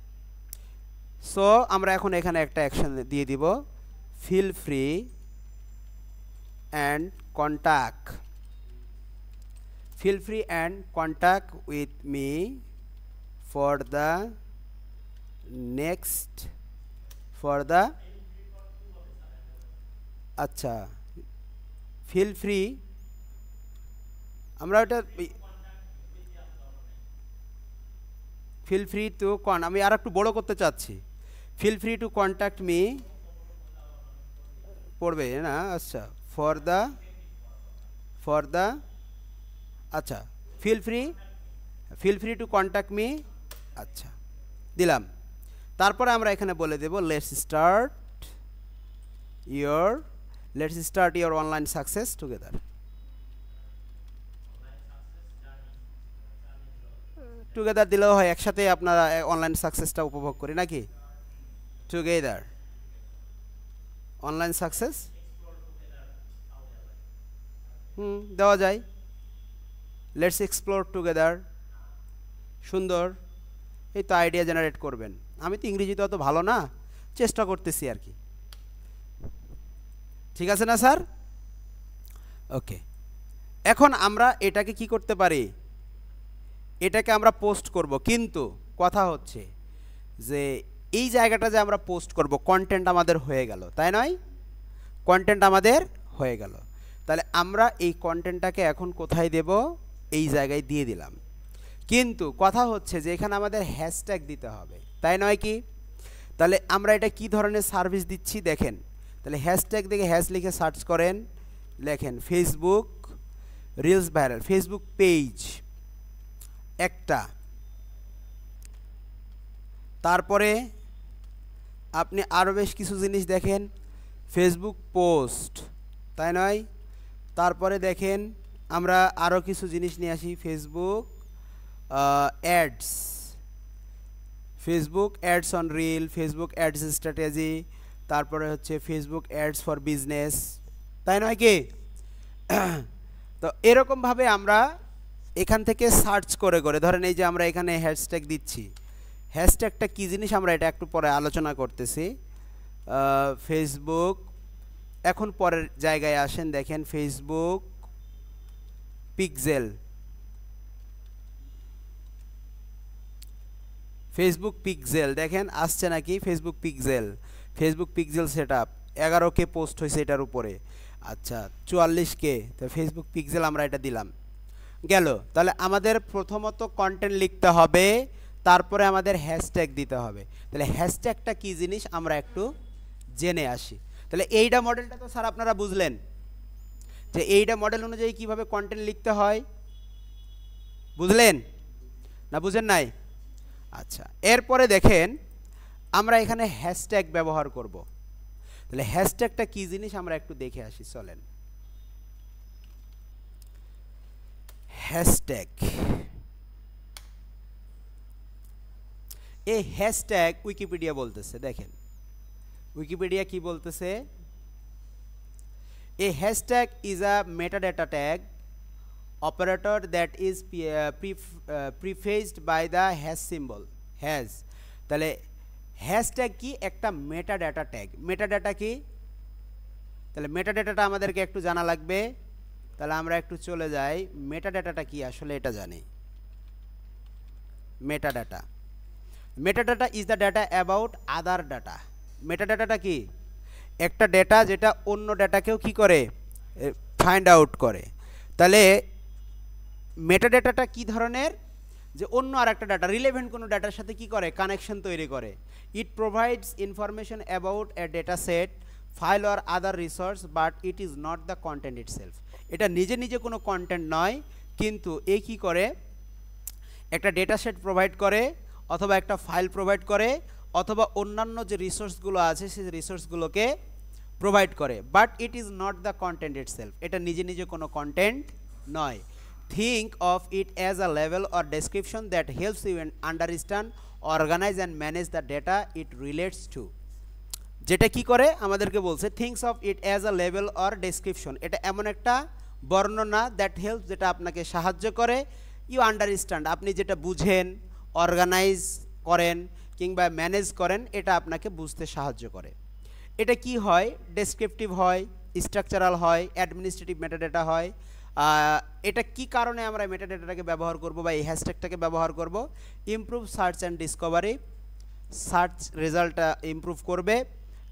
সো আমরা এখন এখানে একটা অ্যাকশন দিয়ে দিব, feel free and contact with me for the আচ্ছা ফিল ফ্রি, আমরা ওটা ফিল ফ্রি টু আমি আর একটু বড় করতে চাচ্ছি, feel free to contact me পড়বে না, আচ্ছা ফর দ্য আচ্ছা feel free to contact me, আচ্ছা দিলাম। তারপরে আমরা এখানে বলে দেব let's start your online success together. দিলেও হয়, একসাথে আপনারা অনলাইন সাকসেসটা উপভোগ করি নাকি, টুগেদার অনলাইন সাকসেস দেওয়া যায়। লেটস এক্সপ্লোর টুগেদার, সুন্দর। এই তো আইডিয়া জেনারেট করবেন। আমি তো ইংরেজিতে অত ভালো না, চেষ্টা করতেছি আর কি, ঠিক আছে না স্যার? ওকে, এখন আমরা এটাকে কি করতে পারি, এটাকে আমরা পোস্ট করব। কিন্তু কথা হচ্ছে যে এই জায়গাটা যে আমরা পোস্ট করব, কন্টেন্ট আমাদের হয়ে গেল, তাই নয়? কন্টেন্ট আমাদের হয়ে গেল। তাহলে আমরা এই কন্টেন্টটাকে এখন কোথায় দেব, এই জায়গায় দিয়ে দিলাম। কিন্তু কথা হচ্ছে যে এখানে আমাদের হ্যাশট্যাগ দিতে হবে, তাই নয় কি? তাহলে আমরা এটা কি ধরনের সার্ভিস দিচ্ছি দেখেন। তাহলে হ্যাশট্যাগ দেখে হ্যাশ লিখে সার্চ করেন, লেখেন Facebook reels viral, Facebook page একটা, তারপরে আপনি আরও বেশ কিছু জিনিস দেখেন, ফেসবুক পোস্ট, তাই নয়? তারপরে দেখেন আমরা আরও কিছু জিনিস নিয়ে আসি, Facebook ads on reel, Facebook ads strategy, তারপরে হচ্ছে ফেসবুক অ্যাডস ফর বিজনেস, তাই নয় কি? তো এরকমভাবে আমরা এখান থেকে সার্চ করে ধরেন এই যে আমরা এখানে হ্যাশট্যাগ দিচ্ছি, হ্যাশট্যাগটা কী জিনিস আমরা এটা একটু পরে আলোচনা করতেছি। ফেসবুক, এখন পরের জায়গায় আসেন, দেখেন ফেসবুক পিক্সেল, ফেসবুক পিক্সেল দেখেন আসছে নাকি, Facebook pixel, Facebook pixel setup 11K post হয়েছে এটার উপরে। আচ্ছা 44K, তো ফেসবুক পিক্সেল আমরা এটা দিলাম গেল। তাহলে আমাদের প্রথমত কন্টেন্ট লিখতে হবে, তারপরে আমাদের হ্যাশট্যাগ দিতে হবে। তাহলে হ্যাশট্যাগটা কি জিনিস আমরা একটু জেনে আসি। তাহলে এইটা মডেলটা তো স্যার আপনারা বুঝলেন যে এইটা মডেল অনুযায়ী কিভাবে কন্টেন্ট লিখতে হয়, বুঝলেন না বুঝেন নাই? আচ্ছা এরপরে দেখেন আমরা এখানে হ্যাশট্যাগ ব্যবহার করব। তাহলে হ্যাশট্যাগটা কি জিনিস আমরা একটু দেখে আসি, চলেন। হ্যাশট্যাগ, এই হ্যাশট্যাগ উইকিপিডিয়া বলতেছে, দেখেন উইকিপিডিয়া কি বলতেছে, a hashtag is a metadata tag operator that is prefaced by the hash symbol hash। তাহলে হ্যাশট্যাগ কি? একটা মেটাডাটা ট্যাগ। মেটাডাটা কি? তাহলে মেটাডাটাটা আমাদেরকে একটু জানা লাগবে। তাহলে আমরা একটু চলে যাই, মেটাডাটাটা কি আসলে এটা জানি। Metadata, metadata is the data about other data. মেটাডাটাটা কি? একটা ডেটা যেটা অন্য ডেটাকেও কি করে, ফাইন্ড আউট করে। তাহলে মেটাডাটাটা কি ধরনের? যে অন্য আর একটা ডাটা, রিলেভেন্ট কোনো ডাটার সাথে কি করে, কানেকশন তৈরি করে। ইট provides information about a data set, file or other resource, but it is not the content itself. এটা নিজে নিজে কোনো কন্টেন্ট নয়, কিন্তু এ কি করে, একটা ডেটা সেট প্রোভাইড করে, অথবা একটা ফাইল প্রোভাইড করে, অথবা অন্যান্য যে রিসোর্সগুলো আছে সেই রিসোর্সগুলোকে প্রোভাইড করে। But it is not the content itself, এটা নিজে নিজে কোনো কন্টেন্ট নয়। Think of it as a level or description that helps you understand, organize and manage the data it relates to. যেটা কি করে আমাদেরকে বলছে, thinks of it as a level or description, এটা এমন একটা বর্ণনা দ্যাট হেল্প, যেটা আপনাকে সাহায্য করে, ইউ আন্ডারস্ট্যান্ড, আপনি যেটা বুঝেন, অর্গানাইজ করেন কিংবা ম্যানেজ করেন, এটা আপনাকে বুঝতে সাহায্য করে। এটা কি হয়? ডেসক্রিপটিভ হয়, স্ট্রাকচারাল হয়, অ্যাডমিনিস্ট্রেটিভ মেটাডাটা হয়। এটা কি কারণে আমরা মেটাডাটাটাকে ব্যবহার করব বা এই হ্যাশট্যাগটাকে ব্যবহার করব? Improve search and Discovery, search রেজাল্টটা ইমপ্রুভ করবে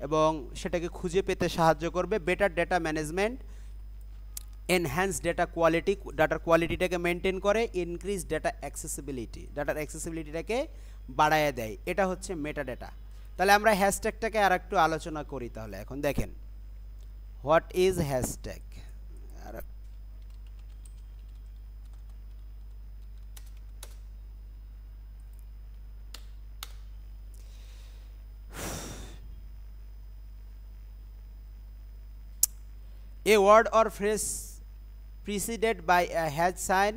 এবং সেটাকে খুঁজে পেতে সাহায্য করবে। Better data management, enhance data quality, ডাটার কোয়ালিটিটাকে মেনটেন করে। ইনক্রিজ ডেটা অ্যাক্সেসিবিলিটি, ডাটার অ্যাক্সেসিবিলিটিটাকে বাড়ায় দেয়। এটা হচ্ছে মেটাডাটা। তাহলে আমরা হ্যাশট্যাগটাকে আর একটু আলোচনা করি। তাহলে এখন দেখেন, what is hashtag. A word or phrase preceded by a hash sign,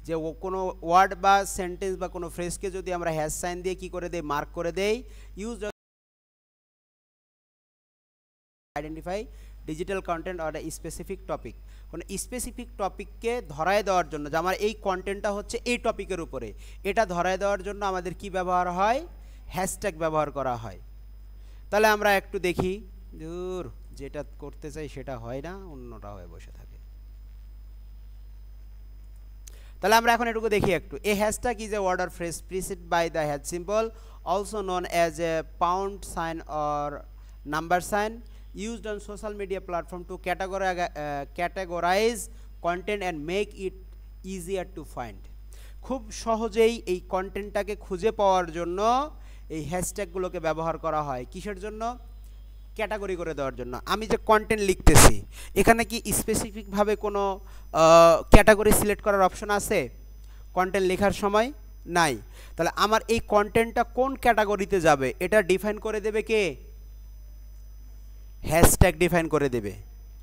যে কোনো ওয়ার্ড বা সেন্টেন্স বা কোনো ফ্রেজকে যদি আমরা হ্যাশ সাইন দিয়ে কি করে দেই, মার্ক করে দেই। Use identify digital content or a specific topic, কোনো স্পেসিফিক টপিককে ধরায় দেওয়ার জন্য, যে আমার এই কন্টেন্টটা হচ্ছে এই টপিকের উপরে, এটা ধরায় দেওয়ার জন্য আমাদের কি ব্যবহার হয়? হ্যাশট্যাগ ব্যবহার করা হয়। তাহলে আমরা একটু দেখি, দূর যেটা করতে চাই সেটা হয় না, অন্যটা হয়ে বসে থাকে। তাহলে আমরা এখন এটুকু দেখি একটু। A hashtag is a word or phrase preceded by the hash symbol, also known as a pound sign or number sign, used on social media platform to categorize content and make it easier to find। খুব সহজেই এই কন্টেন্টটাকে খুঁজে পাওয়ার জন্য এই হ্যাশট্যাগুলোকে ব্যবহার করা হয়। কিসের জন্য? ক্যাটাগরি করে দেওয়ার জন্য। আমি যে কন্টেন্ট লিখতেছি, এখানে কি স্পেসিফিকভাবে কোনো ক্যাটাগরি সিলেক্ট করার অপশন আছে কন্টেন্ট লেখার সময়? নাই। তাহলে আমার এই কন্টেন্টটা কোন ক্যাটাগরিতে যাবে এটা ডিফাইন করে দেবে কে? হ্যাশট্যাগ ডিফাইন করে দেবে।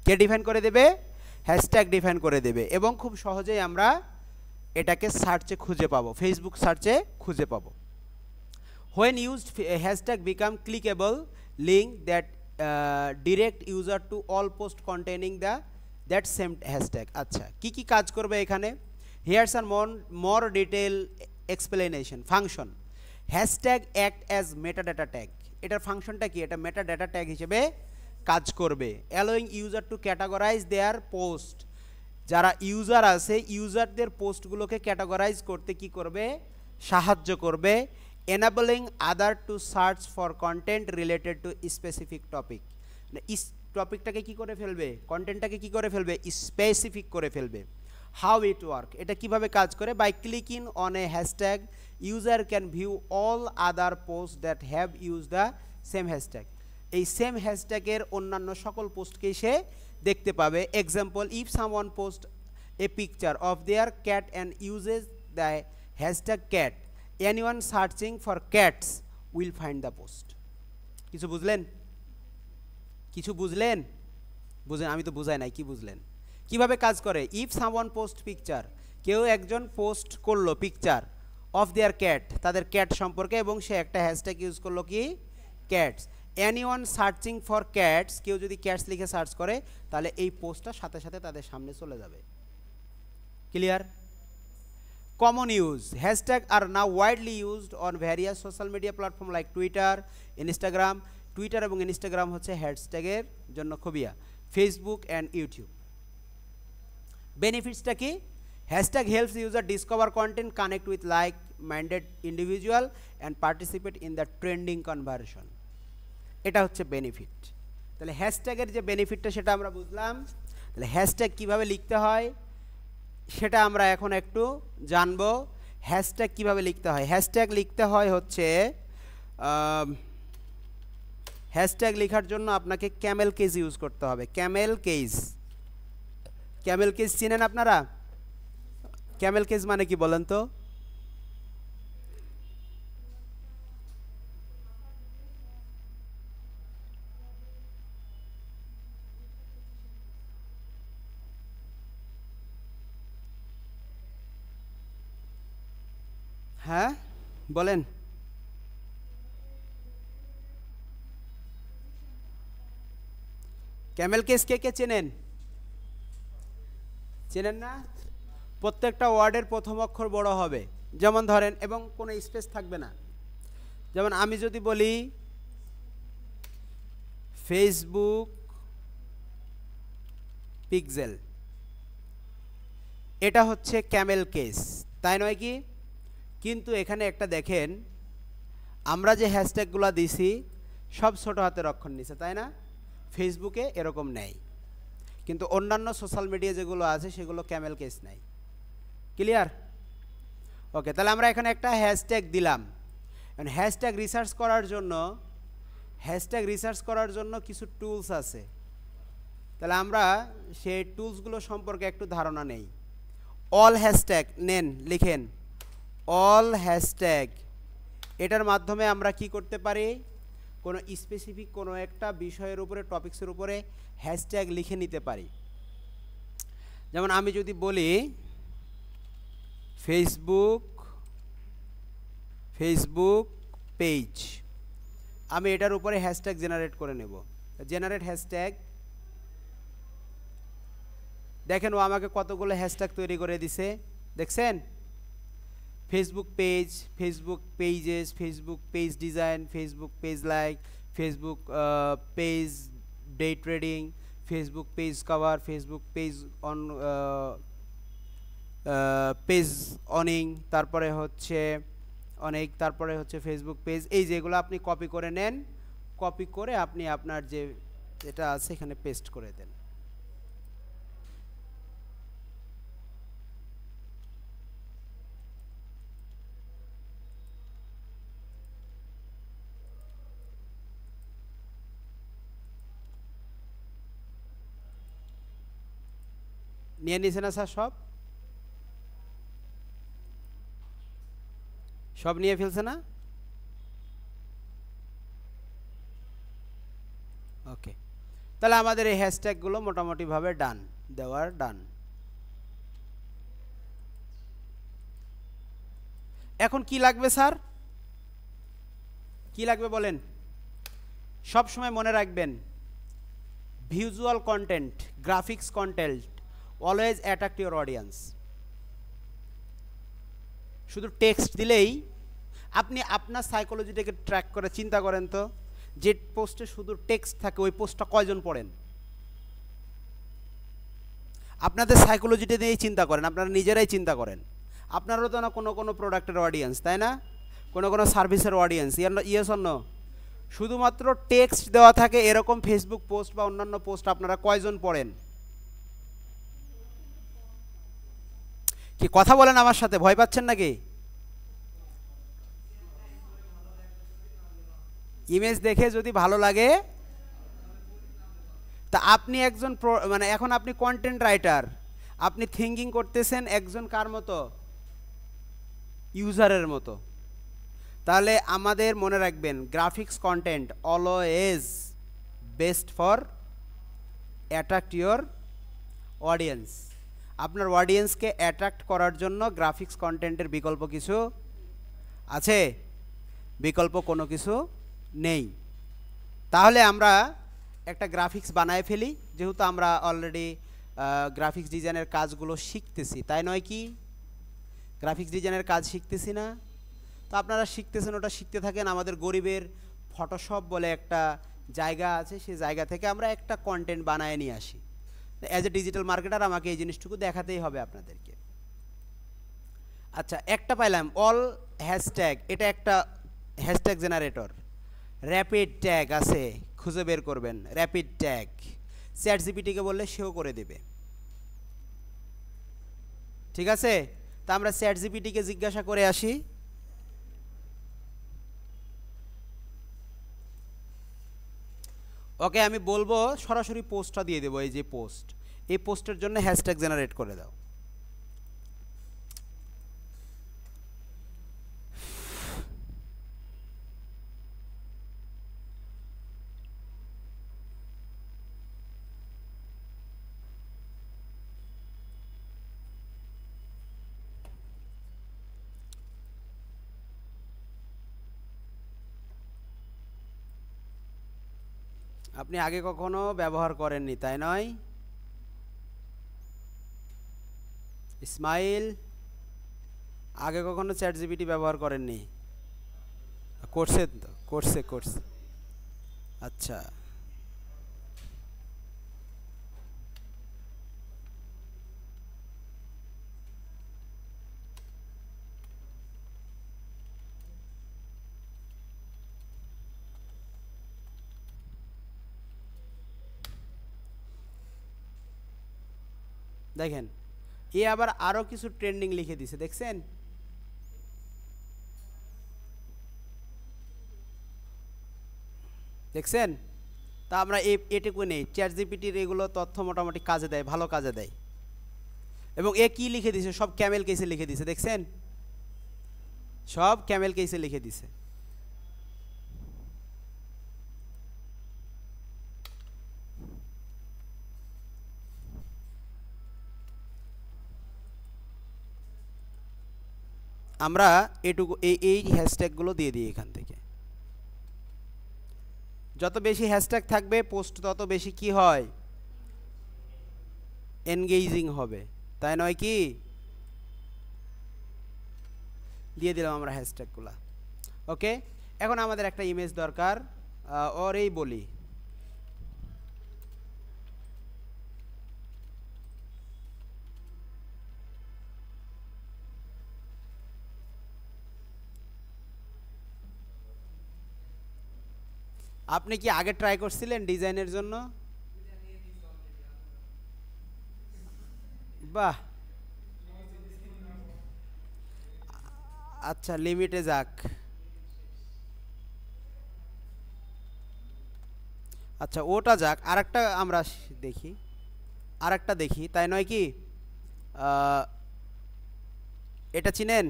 কে ডিফাইন করে দেবে? হ্যাশট্যাগ ডিফাইন করে দেবে। এবং খুব সহজেই আমরা এটাকে সার্চে খুঁজে পাবো, ফেসবুক সার্চে খুঁজে পাবো। When used hashtag become clickable link that direct user to all post containing that same hashtag. আচ্ছা কি কি কাজ করবে এখানে? Here's are more detail explanation. Function, hashtag act as metadata tag. এটার ফাংশনটা কি? এটা মেটাডাটা ট্যাগ হিসেবে কাজ করবে। Allowing user to categorize their post, যারা ইউজার আছে ইউজারদের পোস্টগুলোকে ক্যাটাগরাইজ করতে কি করবে, সাহায্য করবে। enabling other to search for content related to specific topic, টপিকটাকে কি করে ফেলবে, কন্টেন্টটাকে কি করে ফেলবে, স্পেসিফিক করে ফেলবে। হাউ ইট ওয়ার্ক, এটা কিভাবে কাজ করে, by clicking on a hashtag user can view all other post that have use the same hashtag, এই সেম হ্যাশট্যাগের অন্যান্য সকল পোস্টকেই সে দেখতে পাবে। Example, if someone post a picture of their cat and uses the hashtag cat, anyone searching for cats will find the post. কিছু বুঝলেন, কিছু বুঝলেন, বুঝলেন, আমি তো বুঝাই নাই, কি বুঝলেন, কিভাবে কাজ করে। ইফ সামওয়ান পোস্ট পিকচার, কেউ একজন পোস্ট করলো পিকচার অফ দেয়ার ক্যাট, তাদের ক্যাট সম্পর্কে, এবং সে একটা হ্যাশট্যাগ ইউজ করলো কি, cats. Anyone searching for cats, কেউ যদি ক্যাটস লিখে সার্চ করে তাহলে এই পোস্টটা সাথে সাথে তাদের সামনে চলে যাবে। Clear? Common use, hashtag are now widely used on various social media platform like Twitter, Instagram. Twitter এবং ইনস্টাগ্রাম হচ্ছে হ্যাশট্যাগের জন্য খুবিয়া, ফেসবুক অ্যান্ড ইউটিউব। বেনিফিটসটা কি, hashtag helps user discover content, connect with like minded individual and participate in the trending conversation, এটা হচ্ছে বেনিফিট। তাহলে হ্যাশট্যাগের যে বেনিফিটটা সেটা আমরা বুঝলাম। তাহলে হ্যাশট্যাগ কীভাবে লিখতে হয় সেটা আমরা এখন একটু জানবো। হ্যাশট্যাগ কীভাবে লিখতে হয়, হ্যাশট্যাগ লিখতে হয় হচ্ছে, হ্যাশট্যাগ লেখার জন্য আপনাকে ক্যামেল কেজ ইউজ করতে হবে। ক্যামেল কেজ, ক্যামেল কেজ চিনেন আপনারা? ক্যামেল কেজ মানে কি বলেন তো? হ্যাঁ বলেন। ক্যামেল কেস কে কে চেনেন? চেনেন না? প্রত্যেকটা ওয়ার্ডের প্রথম অক্ষর বড় হবে, যেমন ধরেন, এবং কোনো স্পেস থাকবে না। যেমন আমি যদি বলি ফেসবুক পিক্সেল, এটা হচ্ছে ক্যামেল কেস, তাই নয় কি? কিন্তু এখানে একটা দেখেন, আমরা যে হ্যাশট্যাগুলো দিছি সব ছোট হাতের অক্ষর নিছে, তাই না? ফেসবুকে এরকম নেই, কিন্তু অন্যান্য সোশ্যাল মিডিয়া যেগুলো আছে সেগুলো ক্যামেল কেস নেই। ক্লিয়ার? ওকে, তাহলে আমরা এখানে একটা হ্যাশট্যাগ দিলাম। হ্যাশট্যাগ রিসার্চ করার জন্য কিছু টুলস আছে। তাহলে আমরা সেই টুলসগুলো সম্পর্কে একটু ধারণা নেই। অল হ্যাশট্যাগ নেন, লিখেন অল হ্যাশট্যাগ। এটার মাধ্যমে আমরা কি করতে পারি, কোনো স্পেসিফিক কোনো একটা বিষয়ের উপরে, টপিক্সের উপরে হ্যাশট্যাগ লিখে নিতে পারি। যেমন আমি যদি বলি ফেসবুক পেজ, আমি এটার উপরে হ্যাশট্যাগ জেনারেট করে নেব। জেনারেট হ্যাশট্যাগ, দেখেন ও আমাকে কতগুলো হ্যাশট্যাগ তৈরি করে দিছে, দেখছেন? Facebook page, Facebook pages, Facebook page design, Facebook page like, Facebook page day trading, Facebook page cover, Facebook page on page owning, তারপরে হচ্ছে অনেক, তারপরে হচ্ছে ফেসবুক পেজ। এই যেগুলো আপনি কপি করে নেন, কপি করে আপনি আপনার যে এটা আছে এখানে পেস্ট করে দেন। নিয়ে নিছে না স্যার? সব নিয়ে ফেলছে না? ওকে, তাহলে আমাদের এই হ্যাশট্যাগুলো মোটামুটিভাবে ডান, দেওয়ার ডান। এখন কি লাগবে স্যার, কি লাগবে বলেন? সব সময় মনে রাখবেন, visual content, graphics content always attract your audience. শুধু টেক্সট দিলেই, আপনি আপনার সাইকোলজিটাকে ট্র্যাক করে চিন্তা করেন তো, যে পোস্টে শুধু টেক্সট থাকে ওই পোস্টটা কয়জন পড়েন? আপনাদের সাইকোলজিটা নিয়েই চিন্তা করেন, আপনারা নিজেরাই চিন্তা করেন। আপনারও তো না কোনো প্রোডাক্টের অডিয়েন্স, তাই না? কোনো সার্ভিসের অডিয়েন্স, ইয়েস অন্য। শুধুমাত্র টেক্সট দেওয়া থাকে এরকম ফেসবুক পোস্ট বা অন্যান্য পোস্ট আপনারা কয়জন পড়েন? কি কথা বলেন আমার সাথে, ভয় পাচ্ছেন নাকি? ইমেজ দেখে যদি ভালো লাগে, তা আপনি একজন মানে এখন আপনি কন্টেন্ট রাইটার, আপনি থিঙ্কিং করতেছেন একজন কার মতো? ইউজারের মতো। তাহলে আমাদের মনে রাখবেন, graphics content always best for attract your audience. আপনার অডিয়েন্সকে অ্যাট্রাক্ট করার জন্য গ্রাফিক্স কন্টেন্টের বিকল্প কিছু আছে? বিকল্প কোনো কিছু নেই। তাহলে আমরা একটা গ্রাফিক্স বানায় ফেলি, যেহেতু আমরা অলরেডি গ্রাফিক্স ডিজাইনের কাজগুলো শিখতেছি, তাই নয় কি? গ্রাফিক্স ডিজাইনের কাজ শিখতেছি না? তো আপনারা শিখতেছেন, ওটা শিখতে থাকেন। আমাদের গরিবের ফটোশপ বলে একটা জায়গা আছে, সেই জায়গা থেকে আমরা একটা কন্টেন্ট বানায় নিয়ে আসি। অ্যাজ এ ডিজিটাল মার্কেটার আমাকে এই জিনিসটুকু দেখাতেই হবে আপনাদেরকে। আচ্ছা, একটা পাইলাম অল হ্যাশট্যাগ, এটা একটা হ্যাশট্যাগ জেনারেটর। র্যাপিড ট্যাগ আছে, খুঁজে বের করবেন র্যাপিড ট্যাগ। চ্যাট জিপিটিকে বললে সেও করে দেবে, ঠিক আছে? তা আমরা চ্যাট জিপিটিকে জিজ্ঞাসা করে আসি। ওকে, আমি বলবো সরাসরি পোস্টটা দিয়ে দেবো, এই যে পোস্ট, এই পোস্টের জন্য হ্যাশট্যাগ জেনারেট করে দাও। আপনি আগে কখনো ব্যবহার করেননি, তাই নয়? ইসমাইল, আগে কখনো চ্যাট জিপিটি ব্যবহার করেননি? করছেন তো? করছে। আচ্ছা, দেখেন এ আবার আরো কিছু ট্রেন্ডিং লিখে দিছে, দেখছেন? দেখছেন? তা আমরা এটুকু নেই, চ্যাট জিপিটির এগুলো তথ্য মোটামুটি কাজে দেয়, ভালো কাজে দেয়। এবং এ কি লিখে দিছে? সব ক্যামেল কেসে লিখে দিছে, দেখছেন? সব ক্যামেল কেসে লিখে দিছে। আমরা এটুকু এই হ্যাশট্যাগুলো দিয়ে দিই এখান থেকে। যত বেশি হ্যাশট্যাগ থাকবে পোস্ট তত বেশি কি হয়? এনগেজিং হবে, তাই নয় কি? দিয়ে দিলাম আমরা হ্যাশট্যাগুলো। ওকে, এখন আমাদের একটা ইমেজ দরকার, ওরেই বলি। আপনি কি আগে ট্রাই করছিলেন ডিজাইনের জন্য? বাহ, আচ্ছা লিমিটে যাক। আচ্ছা ওটা যাক, আরেকটা আমরা দেখি, আরেকটা দেখি, তাই নয় কি? এটা চিনেন?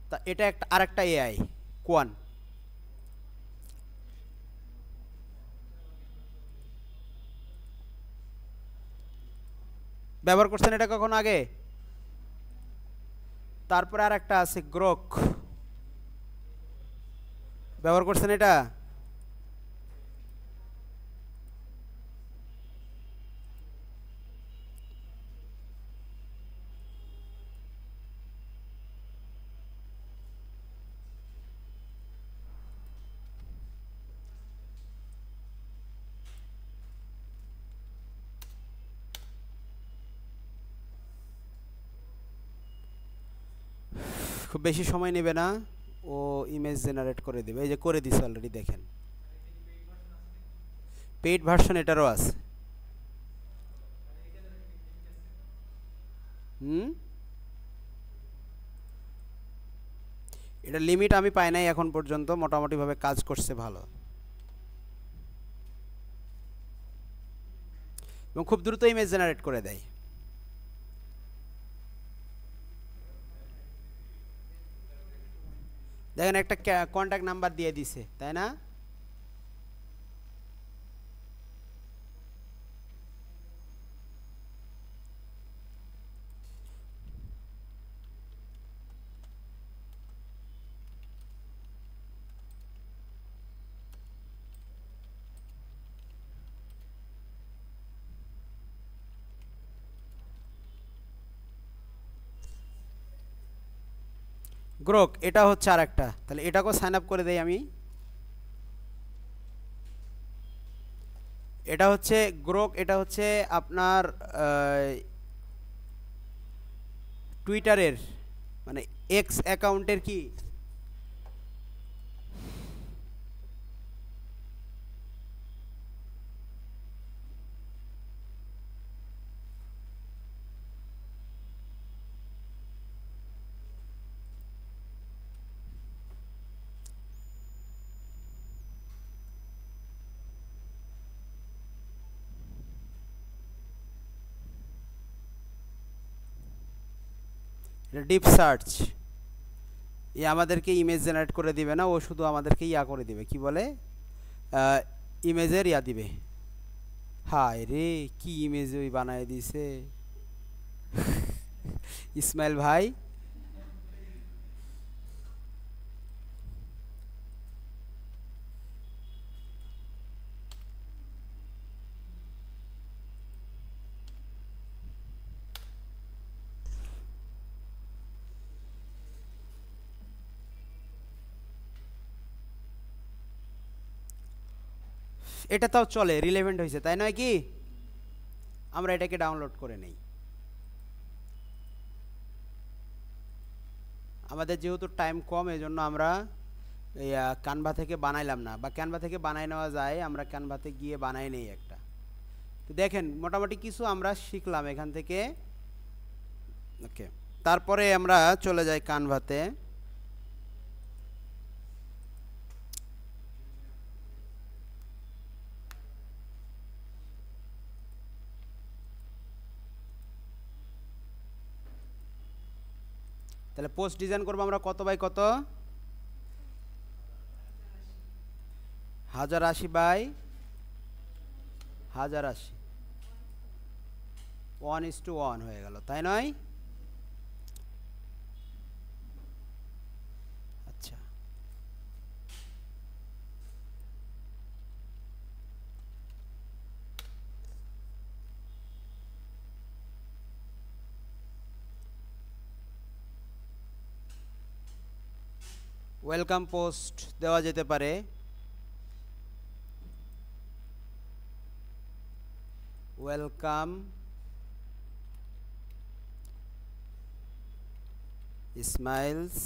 তা এটা একটা আরেকটা এআই কোয়ান। ব্যবহার করছেন এটা কখন আগে? তারপরে আর একটা আছে গ্রোক, ব্যবহার করছেন এটা? খুব বেশি সময় নেবে না, ও ইমেজ জেনারেট করে দেবে। এই যে করে দিছে অলরেডি, দেখেন পেইড ভার্সন এটারও আছে। হুম, এটা লিমিট আমি পাই নাই এখন পর্যন্ত, মোটামুটিভাবে কাজ করছে ভালো এবং খুব দ্রুত ইমেজ জেনারেট করে দেয়। দেখেন একটা কন্ট্যাক্ট নাম্বার দিয়ে দিছে, তাই না? গ্রোক এটা হচ্ছে আর একটা, তাহলে এটাকেও সাইন আপ করে দেই আমি। এটা হচ্ছে গ্রোক, এটা হচ্ছে আপনার টুইটারের মানে এক্স অ্যাকাউন্টের কি ডিপ সার্চ, এ আমাদেরকে ইমেজ জেনারেট করে দিবে না, ও শুধু আমাদেরকে ইয়া করে দিবে, কি বলে ইমেজের ইয়া দিবে। হায় রে, কি ইমেজ ওই বানায় দিছে ইসমাইল ভাই। এটা তাও চলে, রিলেভেন্ট হয়েছে, তাই নয় কি? আমরা এটাকে ডাউনলোড করে নেই। আমাদের যেহেতু টাইম কম, এই জন্য আমরা ক্যানভা থেকে বানাইলাম না, বা ক্যানভা থেকে বানাই নেওয়া যায়, আমরা ক্যানভাতে গিয়ে বানাই নেই একটা। তো দেখেন মোটামুটি কিছু আমরা শিখলাম এখান থেকে। ওকে, তারপরে আমরা চলে যাই ক্যানভাতে। তাহলে পোস্ট ডিজাইন করবো আমরা কত বাই কত, 1080 বাই 1080, 1:1 হয়ে গেল, তাই নয়? আচ্ছা, ওয়েলকাম পোস্ট দেওয়া যেতে পারে। Welcome Ismail's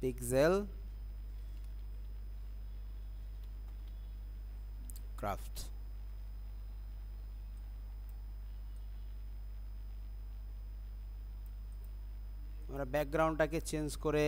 pixel craft. আমরা ব্যাকগ্রাউন্ডটাকে চেঞ্জ করে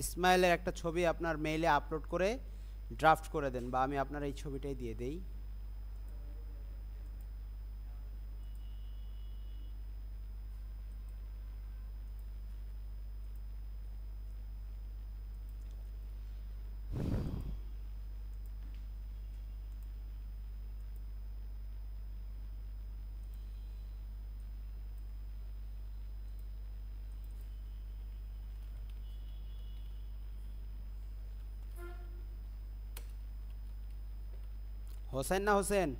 ইসমাইলের একটা ছবি আপনার মেইলে আপলোড করে ড্রাফট করে দেন, বা আমি আপনার এই ছবিটাই দিয়ে দেই। হোসেন না হোসেন?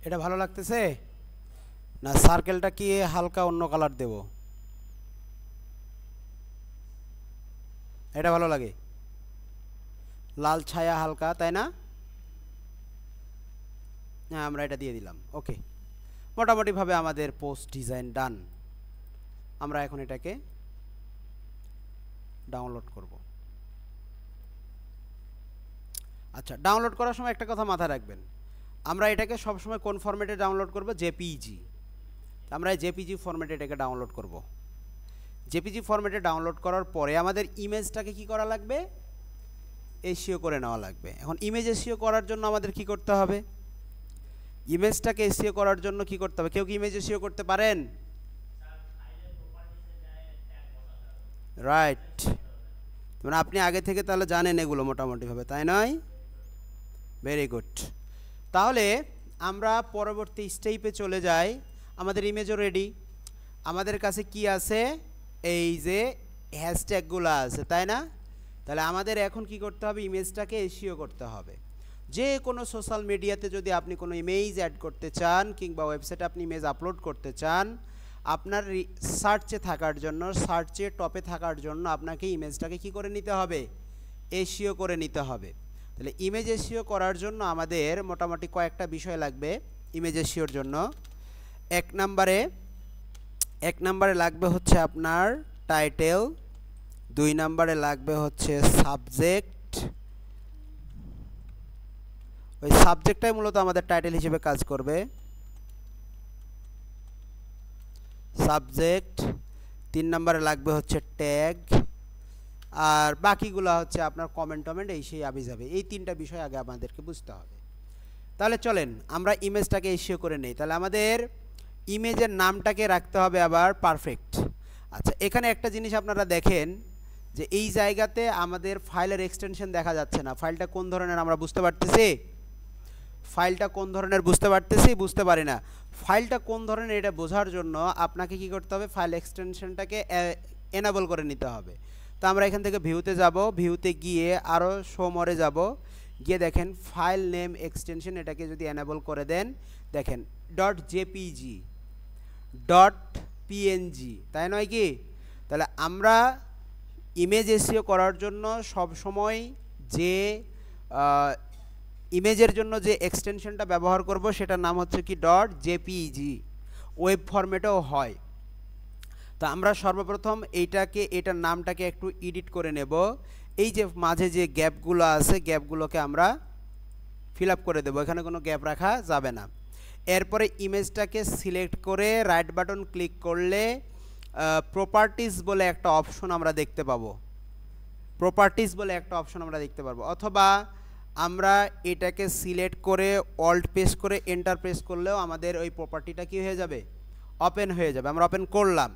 এটা ভালো লাগতেছে না? সার্কেলটা কি হালকা অন্য কালার দেব? এটা ভালো লাগে, লাল ছায়া হালকা, তাই না? হ্যাঁ, আমরা এটা দিয়ে দিলাম। ওকে, মোটামুটিভাবে আমাদের পোস্ট ডিজাইন ডান। আমরা এখন এটাকে ডাউনলোড করব। আচ্ছা, ডাউনলোড করার সময় একটা কথা মাথায় রাখবেন, আমরা এটাকে সবসময় কোন ফরম্যাটে ডাউনলোড করব? জেপিইজি। আমরা জেপিজি ফরম্যাটে এটাকে ডাউনলোড করব। জেপিজি ফরম্যাটে ডাউনলোড করার পরে আমাদের ইমেজটাকে কি করা লাগবে? এসইও করে নেওয়া লাগবে। এখন ইমেজ এসইও করার জন্য আমাদের কি করতে হবে? ইমেজটাকে এসইও করার জন্য কি করতে হবে? কেউ কি ইমেজ এসইও করতে পারেন? রাইট, মানে আপনি আগে থেকে তাহলে জানেন এগুলো মোটামুটিভাবে, তাই নয়? Very good. তাহলে আমরা পরবর্তী স্টেপে চলে যাই। আমাদের ইমেজও রেডি, আমাদের কাছে কি আছে? এই যে হ্যাশট্যাগুলো আছে, তাই না? তাহলে আমাদের এখন কি করতে হবে? ইমেজটাকে এসইও করতে হবে। যে কোনো সোশ্যাল মিডিয়াতে যদি আপনি কোনো ইমেজ অ্যাড করতে চান কিংবা ওয়েবসাইটে আপনি ইমেজ আপলোড করতে চান, আপনার সার্চে থাকার জন্য, সার্চে টপে থাকার জন্য আপনাকে ইমেজটাকে কি করে নিতে হবে? এসইও করে নিতে হবে। তাহলে ইমেজ এসইও করার জন্য আমাদের মোটামুটি কয়েকটা বিষয় লাগবে ইমেজ এসইওর জন্য। এক নম্বরে লাগবে হচ্ছে আপনার টাইটেল, 2 নম্বরে লাগবে হচ্ছে সাবজেক্ট। ওই সাবজেক্টটাই মূলত আমাদের টাইটেল হিসেবে কাজ করবে। সাবজেক্ট। 3 নম্বরে লাগবে হচ্ছে ট্যাগ, আর বাকিগুলো হচ্ছে আপনার কমেন্ট এই সেই আবি যাবে। এই 3টা বিষয় আগে আমাদেরকে বুঝতে হবে। তাহলে চলেন আমরা ইমেজটাকে এসইও করে নেই। তাহলে আমাদের ইমেজের নামটাকে রাখতে হবে আবার পারফেক্ট। আচ্ছা, এখানে একটা জিনিস আপনারা দেখেন যে এই জায়গাতে আমাদের ফাইলের এক্সটেনশন দেখা যাচ্ছে না। ফাইলটা কোন ধরনের আমরা বুঝতে পারতেছি? ফাইলটা কোন ধরনের বুঝতে পারতেছি? বুঝতে পারি না। ফাইলটা কোন ধরনের এটা বোঝার জন্য আপনাকে কি করতে হবে? ফাইল এক্সটেনশনটাকে এনেবল করে নিতে হবে। তো আমরা এখান থেকে ভিউতে যাব, ভিউতে গিয়ে আরও শো মোরে যাব, গিয়ে দেখেন ফাইল নেম এক্সটেনশন, এটাকে যদি এনেবল করে দেন, দেখেন .jpg .png, তাই নয় কি? তাহলে আমরা ইমেজ এসইও করার জন্য সব সময় যে ইমেজের জন্য যে এক্সটেনশনটা ব্যবহার করব সেটার নাম হচ্ছে কি? .jpg। ওয়েব ফরম্যাটেও হয়। তো আমরা সর্বপ্রথম এটার নামটাকে একটু এডিট করে নেব। এই যে মাঝে যে গ্যাপগুলো আছে, গ্যাপগুলোকে আমরা ফিল আপ করে দেবো, এখানে কোনো গ্যাপ রাখা যাবে না। এরপরে ইমেজটাকে সিলেক্ট করে রাইট বাটন ক্লিক করলে প্রপার্টিজ বলে একটা অপশন আমরা দেখতে পাবো। অথবা আমরা এটাকে সিলেক্ট করে অল্ট প্রেস করে এন্টার প্রেস করলেও আমাদের ওই প্রপার্টিটা কি হয়ে যাবে? ওপেন হয়ে যাবে। আমরা ওপেন করলাম,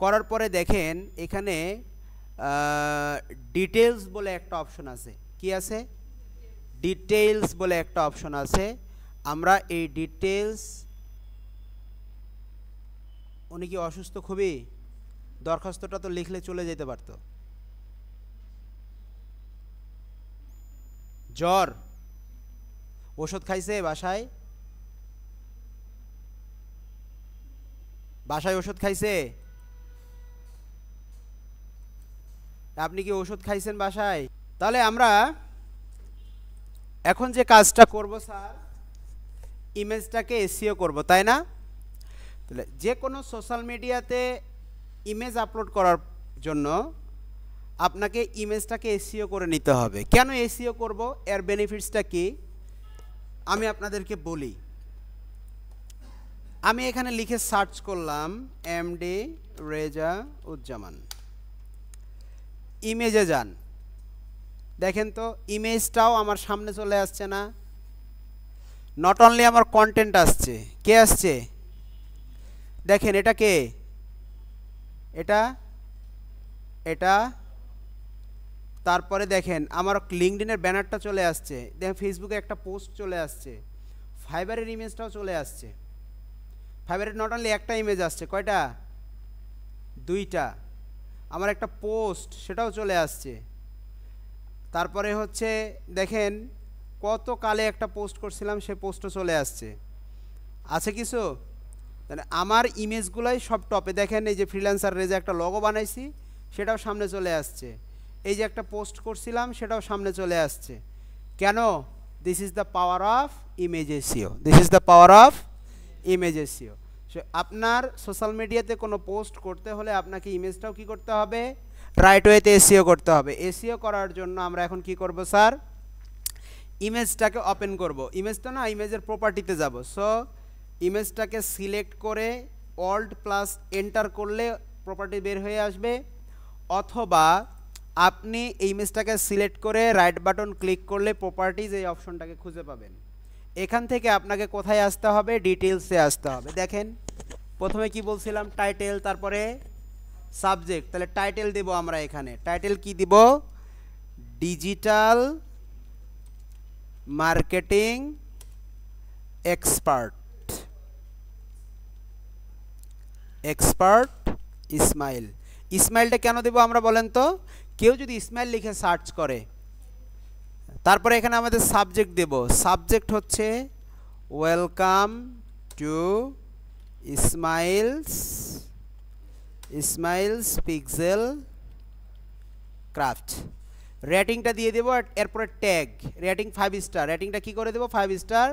করার পরে দেখেন এখানে ডিটেলস বলে একটা অপশন আছে। কি আছে? ডিটেলস বলে একটা অপশন আছে। আমরা এই ডিটেলস, উনি কি অসুস্থ খুবই? দরখাস্তটা তো লিখলে চলে যেতে পারতো। জ্বর, ওষুধ খাইছে? বাসায় ওষুধ খাইছে? আপনি কি ওষুধ খাইছেন বাসায়? তাহলে আমরা এখন যে কাজটা করব স্যার, ইমেজটাকে এসইও করব, তাই না? তাহলে যে কোনো সোশ্যাল মিডিয়াতে ইমেজ আপলোড করার জন্য আপনাকে ইমেজটাকে এসইও করে নিতে হবে। কেন এসইও করব? এর বেনিফিটসটা কি আমি আপনাদেরকে বলি। আমি এখানে লিখে সার্চ করলাম এমডি রেজা উজ্জামান, ইমেজে যান, দেখেন তো ইমেজটাও আমার সামনে চলে আসছে না? নট অনলি আমার কন্টেন্ট আসছে, কে আসছে দেখেন, এটা কে, এটা এটা তারপরে দেখেন আমার লিঙ্কডইনের ব্যানারটা চলে আসছে, দেখেন ফেসবুকে একটা পোস্ট চলে আসছে, ফাইবারের ইমেজটাও চলে আসছে। ফাইবারের নট অনলি একটা ইমেজ আসছে, কয়টা, দুইটা। আমার একটা পোস্ট সেটাও চলে আসছে। তারপরে হচ্ছে দেখেন কত কালে একটা পোস্ট করছিলাম, সে পোস্টও চলে আসছে। আছে কিছু? তাহলে আমার ইমেজগুলাই সব টপে। দেখেন এই যে ফ্রিল্যান্সার রেজা একটা লগো বানাইছি, সেটাও সামনে চলে আসছে। এই যে একটা পোস্ট করছিলাম, সেটাও সামনে চলে আসছে। কেন? This is the power of image SEO, this is the power of image SEO. আপনার সোশ্যাল মিডিয়াতে কোনো পোস্ট করতে হলে আপনাকে ইমেজটাও কি করতে হবে, রাইট ওয়েতে এসইও করতে হবে। এসইও করার জন্য আমরা এখন কি করব স্যার, ইমেজটাকে ওপেন করব। ইমেজটা না, ইমেজের প্রপার্টিতে যাব। সো ইমেজটাকে সিলেক্ট করে অল্ট প্লাস এন্টার করলে প্রপার্টি বের হয়ে আসবে, অথবা আপনি এই ইমেজটাকে সিলেক্ট করে রাইট বাটন ক্লিক করলে প্রপার্টিজ এই অপশনটাকে খুঁজে পাবেন। এখান থেকে আপনাকে কোথায় আসতে হবে, ডিটেলসে আসতে হবে। দেখেন প্রথমে কি বলছিলাম, টাইটেল, তারপরে সাবজেক্ট। তাহলে টাইটেল দেব আমরা এখানে, টাইটেল কি দিব, digital marketing expert, expert Ismail. ইসমাইলটা কেন দেব আমরা বলেন তো, কেউ যদি ইসমাইল লিখে সার্চ করে, তারপরে এখানে আমাদের সাবজেক্ট দেব। সাবজেক্ট হচ্ছে welcome to Ismail's pixel craft. রেটিংটা দিয়ে দেবো, এরপরে ট্যাগ, রেটিং 5 স্টার। রেটিংটা কি করে দেবো, 5 স্টার।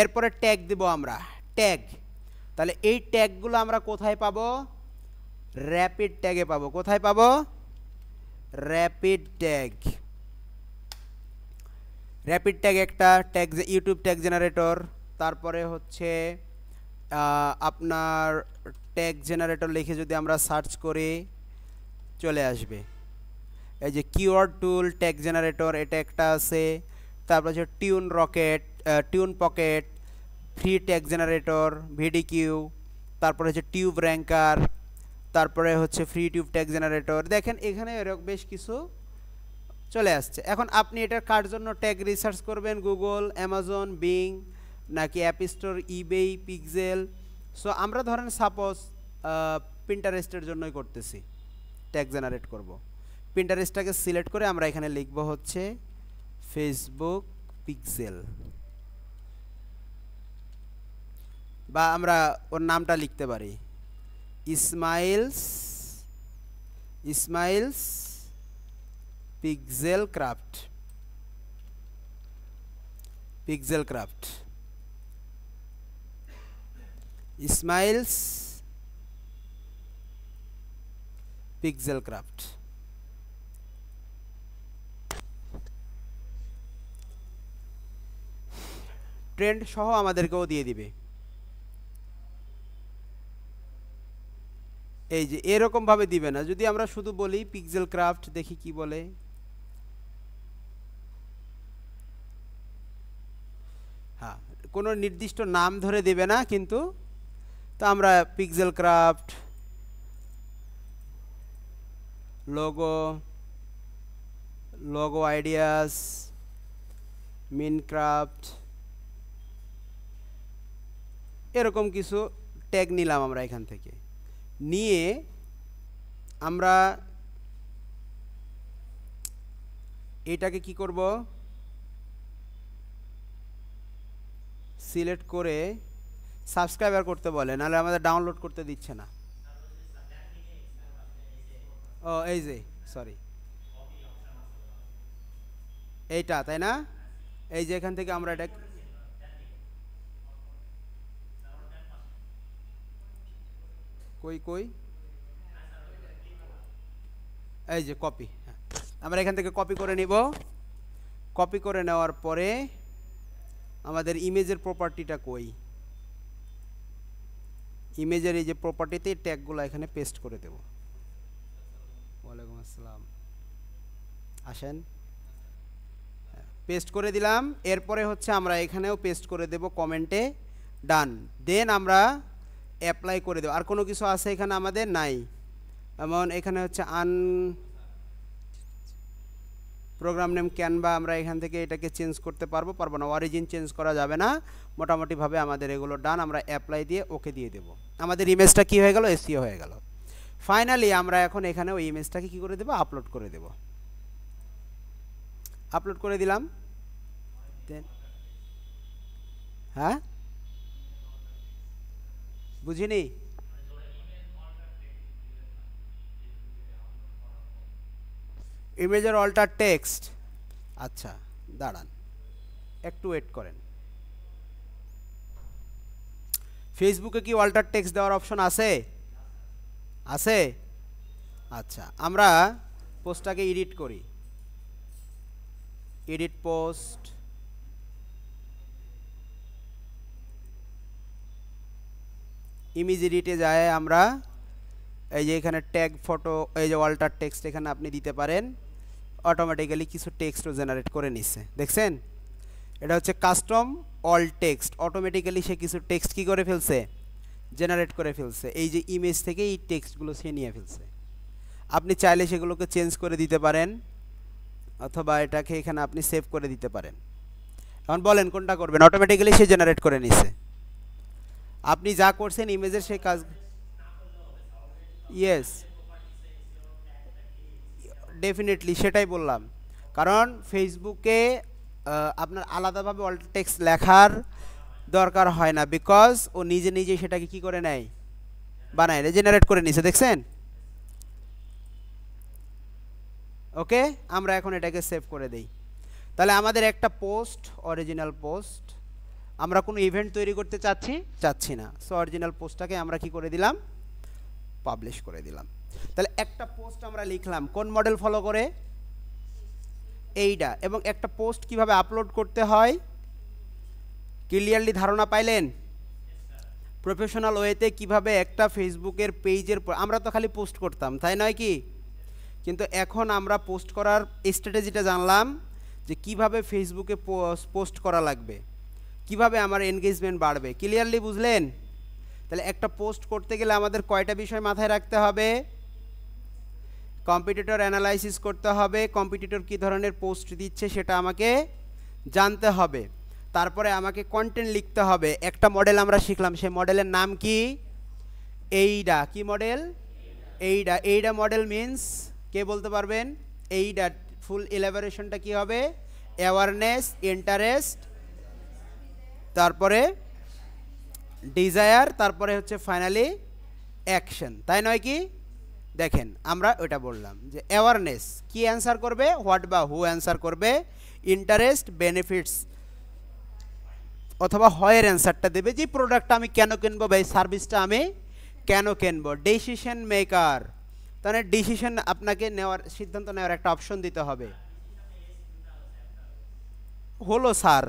এরপরে ট্যাগ দেব আমরা, ট্যাগ। তাহলে এই ট্যাগগুলো আমরা কোথায় পাবো, র্যাপিড ট্যাগে পাবো। কোথায় পাবো, র্যাপিড ট্যাগ। র্যাপিড ট্যাগ একটা ট্যাগ, ইউটিউব ট্যাগ জেনারেটর। তারপরে হচ্ছে আপনার ট্যাগ জেনারেটর লিখে যদি আমরা সার্চ করি চলে আসবে। এই যে কিওয়ার্ড টুল ট্যাগ জেনারেটর, এটা একটা আছে। তারপর হচ্ছে tune rocket, tune pocket, free tag generator, vidIQ. তারপরে হচ্ছে টিউব র্যাঙ্কার, তারপরে হচ্ছে ফ্রি টিউব ট্যাগ জেনারেটর। দেখেন এখানে এরকম বেশ কিছু চলে আসছে। এখন আপনি এটার কার জন্য ট্যাগ রিসার্চ করবেন, গুগল, অ্যামাজন, বিং, নাকি app store, eBay, pixel. So আমরা ধরেন সাপোজ পিন্টারেস্টের জন্যই করতেছি, ট্যাগ জেনারেট করব। পিন্টারেস্টটাকে সিলেক্ট করে আমরা এখানে লিখব হচ্ছে ফেসবুক পিক্সেল, বা আমরা ওর নামটা লিখতে পারি Ismail's pixel craft, pixel craft, Ismail's pixel craft. Trend সহ আমাদেরকেও দিয়ে দিবে। এই যে এরকম ভাবে দিবে না, যদি আমরা শুধু বলি পিক্সেল ক্রাফট, দেখি কি বলে। হ্যাঁ, কোনো নির্দিষ্ট নাম ধরে দেবে না, কিন্তু তো আমরা পিক্সেল ক্রাফট, লোগো আইডিয়াস, মিনক্রাফট, এরকম কিছু ট্যাগ নিলাম আমরা এখান থেকে। নিয়ে আমরা এটাকে কি করব, সিলেক্ট করে সাবস্ক্রাইবার করতে বলে, নাহলে আমাদের ডাউনলোড করতে দিচ্ছে না। ও এই যে সরি, এইটা তাই না, এই যে এখান থেকে আমরা এটা কই এই যে কপি, আমরা এখান থেকে কপি করে নিব। কপি করে নেওয়ার পরে আমাদের ইমেজের প্রপার্টিটা কই, ইমেজের এই যে প্রপার্টিতে ট্যাগগুলো এখানে পেস্ট করে দেব। ওয়ালাইকুম আসসালাম, আসেন, পেস্ট করে দিলাম। এরপরে হচ্ছে আমরা এখানেও পেস্ট করে দেব কমেন্টে, ডান। দেন আমরা অ্যাপ্লাই করে দেব। আর কোনো কিছু আছে এখানে আমাদের নাই, এমন এখানে হচ্ছে প্রোগ্রাম নেম ক্যানভা, আমরা এখান থেকে এটাকে চেঞ্জ করতে পারবো না, অরিজিন চেঞ্জ করা যাবে না। মোটামুটিভাবে আমাদের এগুলো ডান। আমরা অ্যাপ্লাই দিয়ে ওকে দিয়ে দেব। আমাদের ইমেজটা কি হয়ে গেল, এসইও হয়ে গেল। ফাইনালি আমরা এখন এখানে ওই ইমেজটাকে কি করে দেব, আপলোড করে দেব। আপলোড করে দিলাম। দেন হ্যাঁ বুঝিনি, ইমেজের অল্টার টেক্সট, আচ্ছা দাঁড়ান একটু ওয়েট করেন। ফেসবুকে কি অল্টার টেক্সট দেওয়ার অপশন আছে? আছে, আচ্ছা আমরা পোস্টটাকে এডিট করি, এডিট পোস্ট, ইমেজ এডিটে যায় আমরা এই যে এখানে ট্যাগ ফটো, এই যে অল্টার টেক্সট এখানে আপনি দিতে পারেন। অটোমেটিক্যালি কিছু টেক্সটও জেনারেট করে নিচ্ছে, দেখছেন? এটা হচ্ছে কাস্টম অল টেক্সট, অটোমেটিক্যালি সে কিছু টেক্সট কি করে ফেলছে, জেনারেট করে ফেলছে। এই যে ইমেজ থেকে এই টেক্সটগুলো সে নিয়ে ফেলছে। আপনি চাইলে সেগুলোকে চেঞ্জ করে দিতে পারেন, অথবা এটাকে এখানে আপনি সেভ করে দিতে পারেন। এখন বলেন কোনটা করবেন? অটোমেটিক্যালি সে জেনারেট করে নিছে। আপনি যা করছেন ইমেজের সেই কাজ, ইয়েস ডেফিনেটলি সেটাই বললাম। কারণ ফেসবুকে আপনার আলাদাভাবে অল্ট টেক্সট লেখার দরকার হয় না, বিকজ ও নিজে নিজে সেটাকে কি করে নেয়, বানায়, জেনারেট করে নিছে, দেখছেন? ওকে, আমরা এখন এটাকে সেভ করে দেই। তাহলে আমাদের একটা পোস্ট, অরিজিনাল পোস্ট, আমরা কোনো ইভেন্ট তৈরি করতে চাচ্ছি না, সো অরিজিনাল পোস্টটাকে আমরা কি করে দিলাম, পাবলিশ করে দিলাম। তাহলে একটা পোস্ট আমরা লিখলাম কোন মডেল ফলো করে, এইটা। এবং একটা পোস্ট কিভাবে আপলোড করতে হয় ক্লিয়ারলি ধারণা পাইলেন? প্রফেশনাল ওয়েতে কিভাবে একটা ফেসবুকের পেজের, আমরা তো খালি পোস্ট করতাম, তাই নয় কি? কিন্তু এখন আমরা পোস্ট করার স্ট্র্যাটেজিটা জানলাম, যে কিভাবে ফেসবুকে পোস্ট করা লাগবে, কিভাবে আমার এনগেজমেন্ট বাড়বে। ক্লিয়ারলি বুঝলেন? তাহলে একটা পোস্ট করতে গেলে আমাদের কয়টা বিষয় মাথায় রাখতে হবে? কম্পিটিটর অ্যানালাইসিস করতে হবে, কম্পিটিটর কী ধরনের পোস্ট দিচ্ছে সেটা আমাকে জানতে হবে। তারপরে আমাকে কন্টেন্ট লিখতে হবে। একটা মডেল আমরা শিখলাম, সেই মডেলের নাম কি? এইডা। কি মডেল? এইডা। এইডা মডেল মিন্স, কে বলতে পারবেন? এইডা ফুল এলাবোরেশনটা কি হবে? অ্যাওয়ারনেস, ইন্টারেস্ট, তারপরে ডিজায়ার, তারপরে হচ্ছে ফাইনালি অ্যাকশন, তাই নয় কি? দেখেন আমরা ওটা বললাম যে অ্যাওয়ারনেস কি অ্যান্সার করবে, হোয়াট বা হু অ্যান্সার করবে, ইন্টারেস্ট, বেনিফিটস অথবা হয়ের অ্যান্সারটা দেবে, যে প্রোডাক্টটা আমি কেন কিনবো বা এই সার্ভিসটা আমি কেন কিনবো। ডিসিশন মেকার, তাহলে ডিসিশন আপনাকে নেওয়ার, সিদ্ধান্ত নেওয়ার একটা অপশন দিতে হবে। হলো স্যার,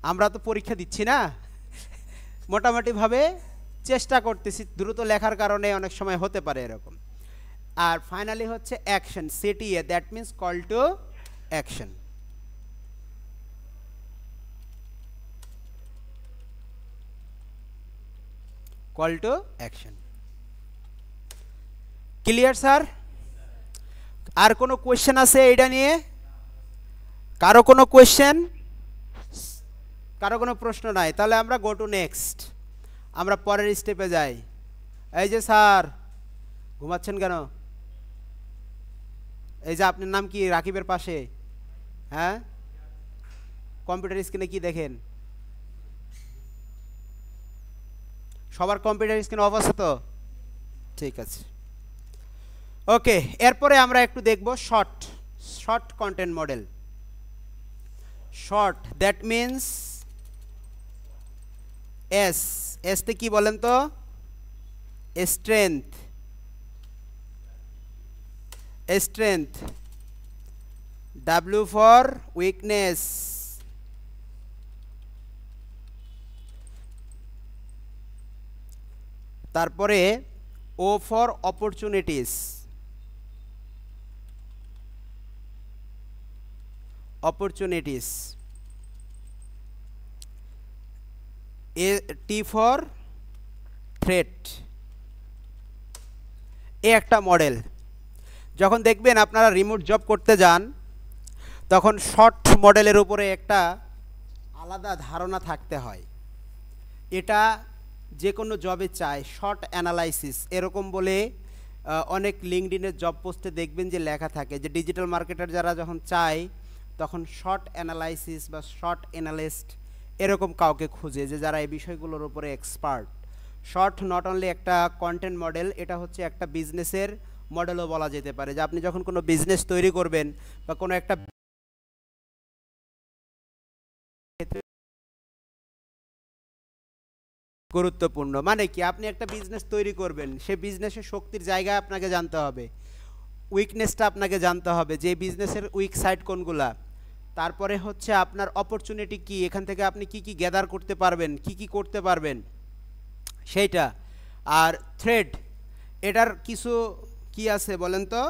আমরা তো পরীক্ষা দিচ্ছি না, মোটামুটিভাবে চেষ্টা করতেছি, দ্রুত লেখার কারণে অনেক সময় হতে পারে এরকম। আর ফাইনালি হচ্ছে action, CTA, that means call to action. Call to action. Clear sir? আর কোনো কোয়েশ্চেন আছে এইটা নিয়ে? কারো কোনো কোয়েশ্চেন, কারো কোনো প্রশ্ন নাই? তাহলে আমরা গো টু নেক্সট, আমরা পরের স্টেপে যাই। এই যে স্যার ঘুমাচ্ছেন কেন? এই যে আপনার নাম কি? রাকিবের পাশে, হ্যাঁ? কম্পিউটার স্ক্রিনে কি দেখেন? সবার কম্পিউটার স্ক্রিন অফ আছে তো? ঠিক আছে, ওকে। এরপরে আমরা একটু দেখব SWOT content model. SWOT, that means এসতে কি বলেন তো? স্ট্রেংথ, ডাব্লিউ ফর উইকনেস, তারপরে ও ফর অপরচুনিটিস, অপরচুনিটিস, এ টি ফর থ্রেট। এ একটা মডেল। যখন দেখবেন আপনারা রিমোট জব করতে যান তখন শর্ট মডেলের উপরে একটা আলাদা ধারণা থাকতে হয়। এটা যে কোনো জবে চায় শর্ট অ্যানালাইসিস এরকম বলে অনেক লিঙ্কডইনের জব পোস্টে দেখবেন যে লেখা থাকে যে ডিজিটাল মার্কেটার যারা যখন চায় তখন শর্ট অ্যানালাইসিস বা শর্ট অ্যানালিস্ট এরকম কাউকে খুঁজে যে যারা এই বিষয়গুলোর উপরে এক্সপার্ট। শর্ট নট অনলি একটা কন্টেন্ট মডেল, এটা হচ্ছে একটা বিজনেসের মডেলও বলা যেতে পারে। যে আপনি যখন কোনো বিজনেস তৈরি করবেন বা কোনো একটা গুরুত্বপূর্ণ, মানে কি আপনি একটা বিজনেস তৈরি করবেন, সে বিজনেসের শক্তির জায়গা আপনাকে জানতে হবে, উইকনেসটা আপনাকে জানতে হবে যে বিজনেসের উইক সাইড কোনগুলা। তারপরে হচ্ছে আপনার অপরচুনিটি কি, এখান থেকে আপনি কি কি গ্যাদার করতে পারবেন, কি কি করতে পারবেন সেইটা। আর থ্রেড, এটার কিছু কি আছে বলেন তো?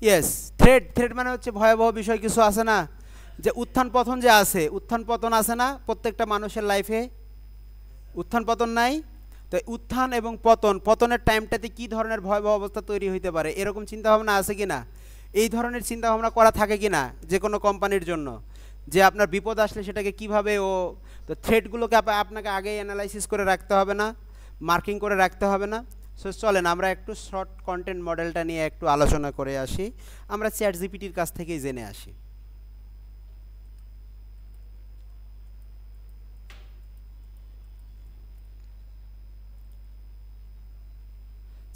ইয়েস, থ্রেড, থ্রেড মানে হচ্ছে ভয়াবহ বিষয় কিছু আছে না, যে উত্থান পতন যে আছে, উত্থান পতন আছে না প্রত্যেকটা মানুষের লাইফে, উত্থান পতন নাই? তো উত্থান এবং পতন, পতনের টাইমটাতে কি ধরনের ভয়াবহ অবস্থা তৈরি হইতে পারে এরকম চিন্তাভাবনা আছে কি না? এই ধরনের চিন্তাভাবনা করা থাকে কি না যে কোনো কোম্পানির জন্য, যে আপনার বিপদ আসলে সেটাকে কিভাবে ও, তো থ্রেডগুলোকে আপনাকে আগেই অ্যানালাইসিস করে রাখতে হবে না, মার্কিং করে রাখতে হবে না। সো চলেন আমরা একটু শর্ট কন্টেন্ট মডেলটা নিয়ে একটু আলোচনা করে আসি, আমরা চ্যাট জিপিটির কাছ থেকেই জেনে আসি।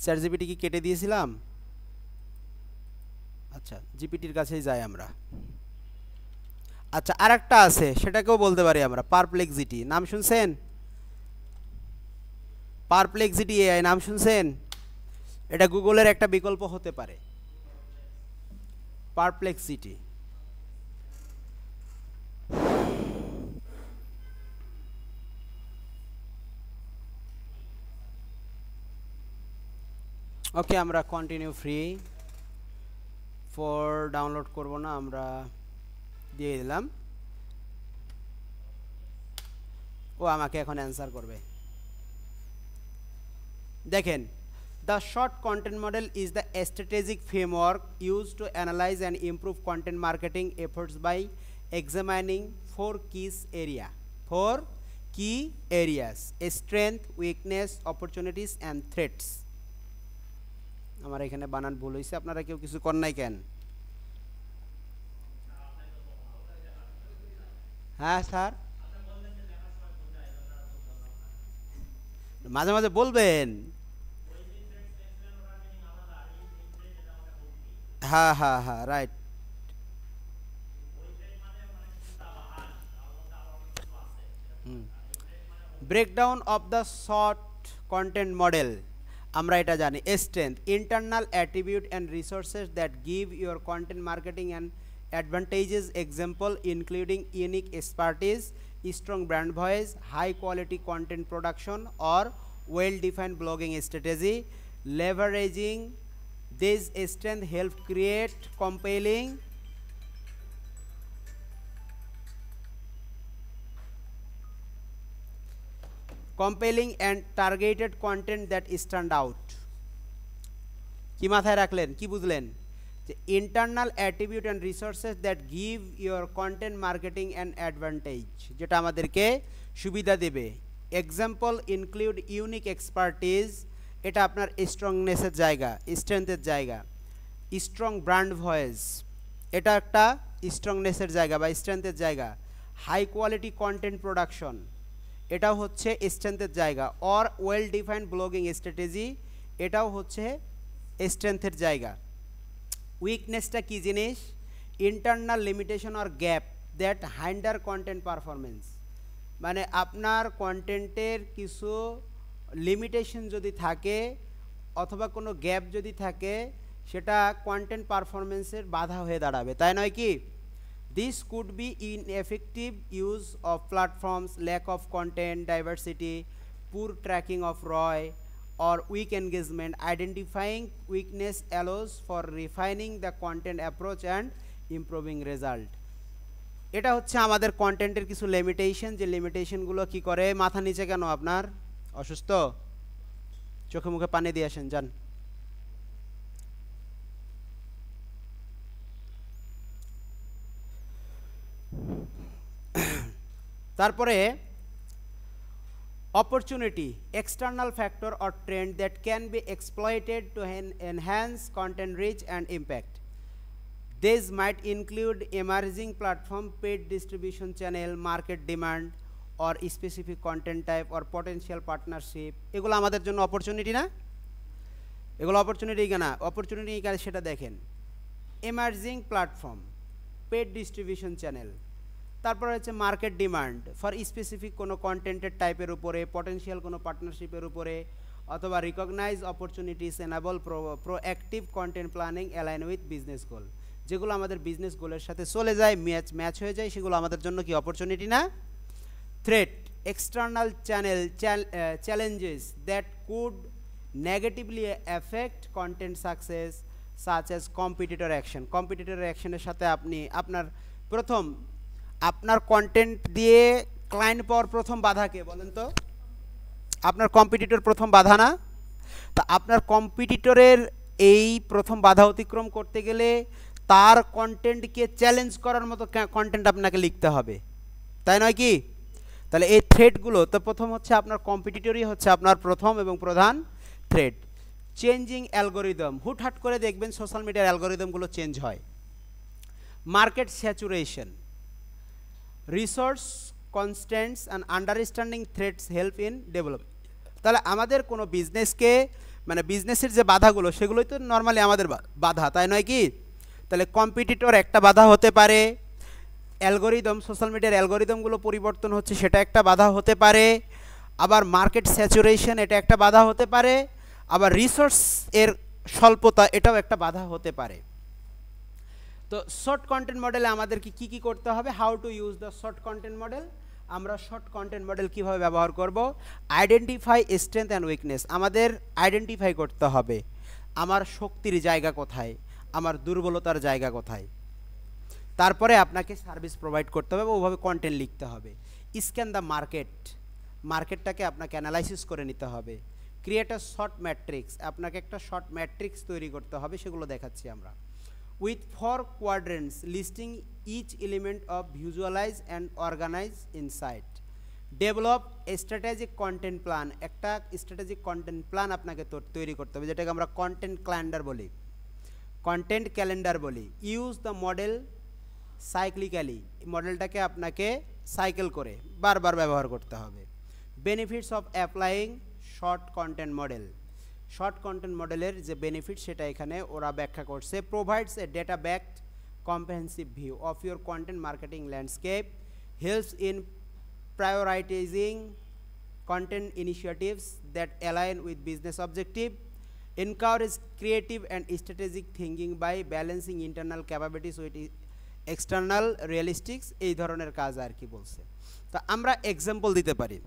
চ্যাট জিপিটি কি কেটে দিয়েছিলাম? আচ্ছা, জিপিটির কাছেই যাই আমরা। আচ্ছা, আর একটা আছে, সেটাকেও বলতে পারি আমরা পারপ্লেক্সিটি, নাম শুনছেন? পারপ্লেক্সিটি এআই নাম শুনছেন? এটা গুগলের একটা বিকল্প হতে পারে, পারপ্লেক্সিটি। ওকে, আমরা কন্টিনিউ ফ্রি ফর ডাউনলোড করব না, আমরা দিয়ে দিলাম। ও আমাকে এখন অ্যান্সার করবে। দেখেন, the short content model is the strategic framework used to analyze and improve content marketing efforts by examining four key areas: strength, weakness, opportunities and threats. আমার এখানে বানান ভুল হয়েছে, আপনারা কেউ কিছু কর নাই কেন? হ্যাঁ স্যার, মাঝে মাঝে বলবেন। হ্যাঁ হ্যাঁ হ্যাঁ, right. Breakdown of the short content model, আমরা এটা জানি। Strength, internal attribute and resources that give your content marketing and advantages, example including unique expertise, strong brand voice, high quality content production or well defined blogging strategy. Leveraging this strength help create compelling and targeted content that stand out. কি মাথায় রাখলেন, কি বুঝলেন? যে internal attribute and resources that give your content marketing and advantage, যেটা আমাদেরকে সুবিধা দেবে। এক্সাম্পল ইনক্লুড ইউনিক এক্সপার্টিজ, এটা আপনার স্ট্রংনেসের জায়গা, স্ট্রেংথের জায়গা। স্ট্রং ব্র্যান্ড ভয়েস, এটা একটা স্ট্রংনেসের জায়গা বা স্ট্রেংথের জায়গা। হাই কোয়ালিটি কন্টেন্ট প্রোডাকশন, এটাও হচ্ছে স্ট্রেংথের জায়গা। Or well defined blogging strategy, এটাও হচ্ছে স্ট্রেংথের জায়গা। উইকনেসটা কি জিনিস? Internal limitation or gap that hinder content performance, মানে আপনার কন্টেন্টের কিছু লিমিটেশন যদি থাকে অথবা কোনো গ্যাপ যদি থাকে সেটা কন্টেন্ট পারফরমেন্সের বাধা হয়ে দাঁড়াবে, তাই নয় কি? This could be ineffective use of platforms, lack of content diversity, poor tracking of ROI or weak engagement. Identifying weakness allows for refining the content approach and improving result. এটা হচ্ছে আমাদের কন্টেন্টের কিছু লিমিটেশন, যে লিমিটেশনগুলো কি করে, মাথা নিচে কেন আপনার, অসুস্থ, চোখে মুখে পানি দিয়ে আসেন যান। তারপরে opportunity, external factor or trend that can be exploited to enhance content reach and impact. These might include emerging platform, paid distribution channel, market demand or specific content type or potential partnership. এগুলো আমাদের জন্য অপরচুনিটি না? এগুলো অপরচুনিটি কেনা? অপরচুনিটি কাজ সেটা দেখেন। Emerging platform, paid distribution channel, তারপর হচ্ছে মার্কেট ডিমান্ড ফর স্পেসিফিক কোনো কন্টেন্টের টাইপের উপরে, পটেনশিয়াল কোনো পার্টনারশিপের উপরে, অথবা recognize opportunities enable proactive content planning align with business goal. যেগুলো আমাদের বিজনেস গোলের সাথে চলে যায়, ম্যাচ হয়ে যায়, সেগুলো আমাদের জন্য কি অপরচুনিটি না? Threat, external challenges that could negatively effect content success such as competitor action. Competitor অ্যাকশনের সাথে আপনি আপনার কন্টেন্ট দিয়ে ক্লায়েন্ট পাওয়ার প্রথম বাধা কে বলেন তো? আপনার কম্পিটিটর প্রথম বাধা না? তা আপনার কম্পিটিটরের এই প্রথম বাধা অতিক্রম করতে গেলে তার কন্টেন্টকে চ্যালেঞ্জ করার মতো কন্টেন্ট আপনাকে লিখতে হবে, তাই নয় কি? তাহলে এই থ্রেটগুলো তো প্রথম হচ্ছে আপনার কম্পিটিটরই হচ্ছে আপনার প্রথম এবং প্রধান থ্রেট। চেঞ্জিং অ্যালগোরিদম, হুটহাট করে দেখবেন সোশ্যাল মিডিয়ার অ্যালগোরিদমগুলো চেঞ্জ হয়। Market saturation, resource constants and understanding threats help in develop. তাহলে আমাদের কোনো বিজনেসকে, মানে বিজনেসের যে বাধাগুলো সেগুলোই তো নর্মালি আমাদের বাধা, তাই নয় কি? তাহলে কম্পিটিটর একটা বাধা হতে পারে, অ্যালগোরিদম, সোশ্যাল মিডিয়ার অ্যালগোরিদমগুলো পরিবর্তন হচ্ছে সেটা একটা বাধা হতে পারে, আবার মার্কেট স্যাচুরেশন এটা একটা বাধা হতে পারে, আবার রিসোর্স এর স্বল্পতা এটাও একটা বাধা হতে পারে। তো শর্ট কন্টেন্ট মডেলে আমাদেরকে কি কি করতে হবে? How to use the short content model. আমরা শর্ট কন্টেন্ট মডেল কিভাবে ব্যবহার করব? Identify strength and weakness. আমাদের আইডেন্টিফাই করতে হবে আমার শক্তির জায়গা কোথায়, আমার দুর্বলতার জায়গা কোথায়। তারপরে আপনাকে সার্ভিস প্রোভাইড করতে হবে, ওভাবে কন্টেন্ট লিখতে হবে। স্ক্যান দ্য মার্কেটটাকে আপনাকে অ্যানালাইসিস করে নিতে হবে। ক্রিয়েট আ শর্ট ম্যাট্রিক্স, আপনাকে একটা শর্ট ম্যাট্রিক্স তৈরি করতে হবে, সেগুলো দেখাচ্ছি আমরা। with 4 quadrants listing each element of visualize and organize insight. Develop a strategic content plan, একটা strategic content plan আপনাকে তৈরি করতে হবে, যেটাকে আমরা content calendar বলি। Use the model cyclically, মডেলটাকে আপনাকে সাইকেল করে বারবার ব্যবহার করতে হবে। Benefits of applying short content model, short content মডেলের যে বেনিফিট সেটা এখানে ওরা ব্যাখ্যা করছে। Provides a data backed comprehensive view of your content marketing landscape, helps in prioritising content initiatives that align with business objective, encourage creative and strategic thinking by balancing internal capabilities with external realistics, এই ধরনের কাজ আর কি বলছে। তো আমরা এক্সাম্পল দিতে পারি।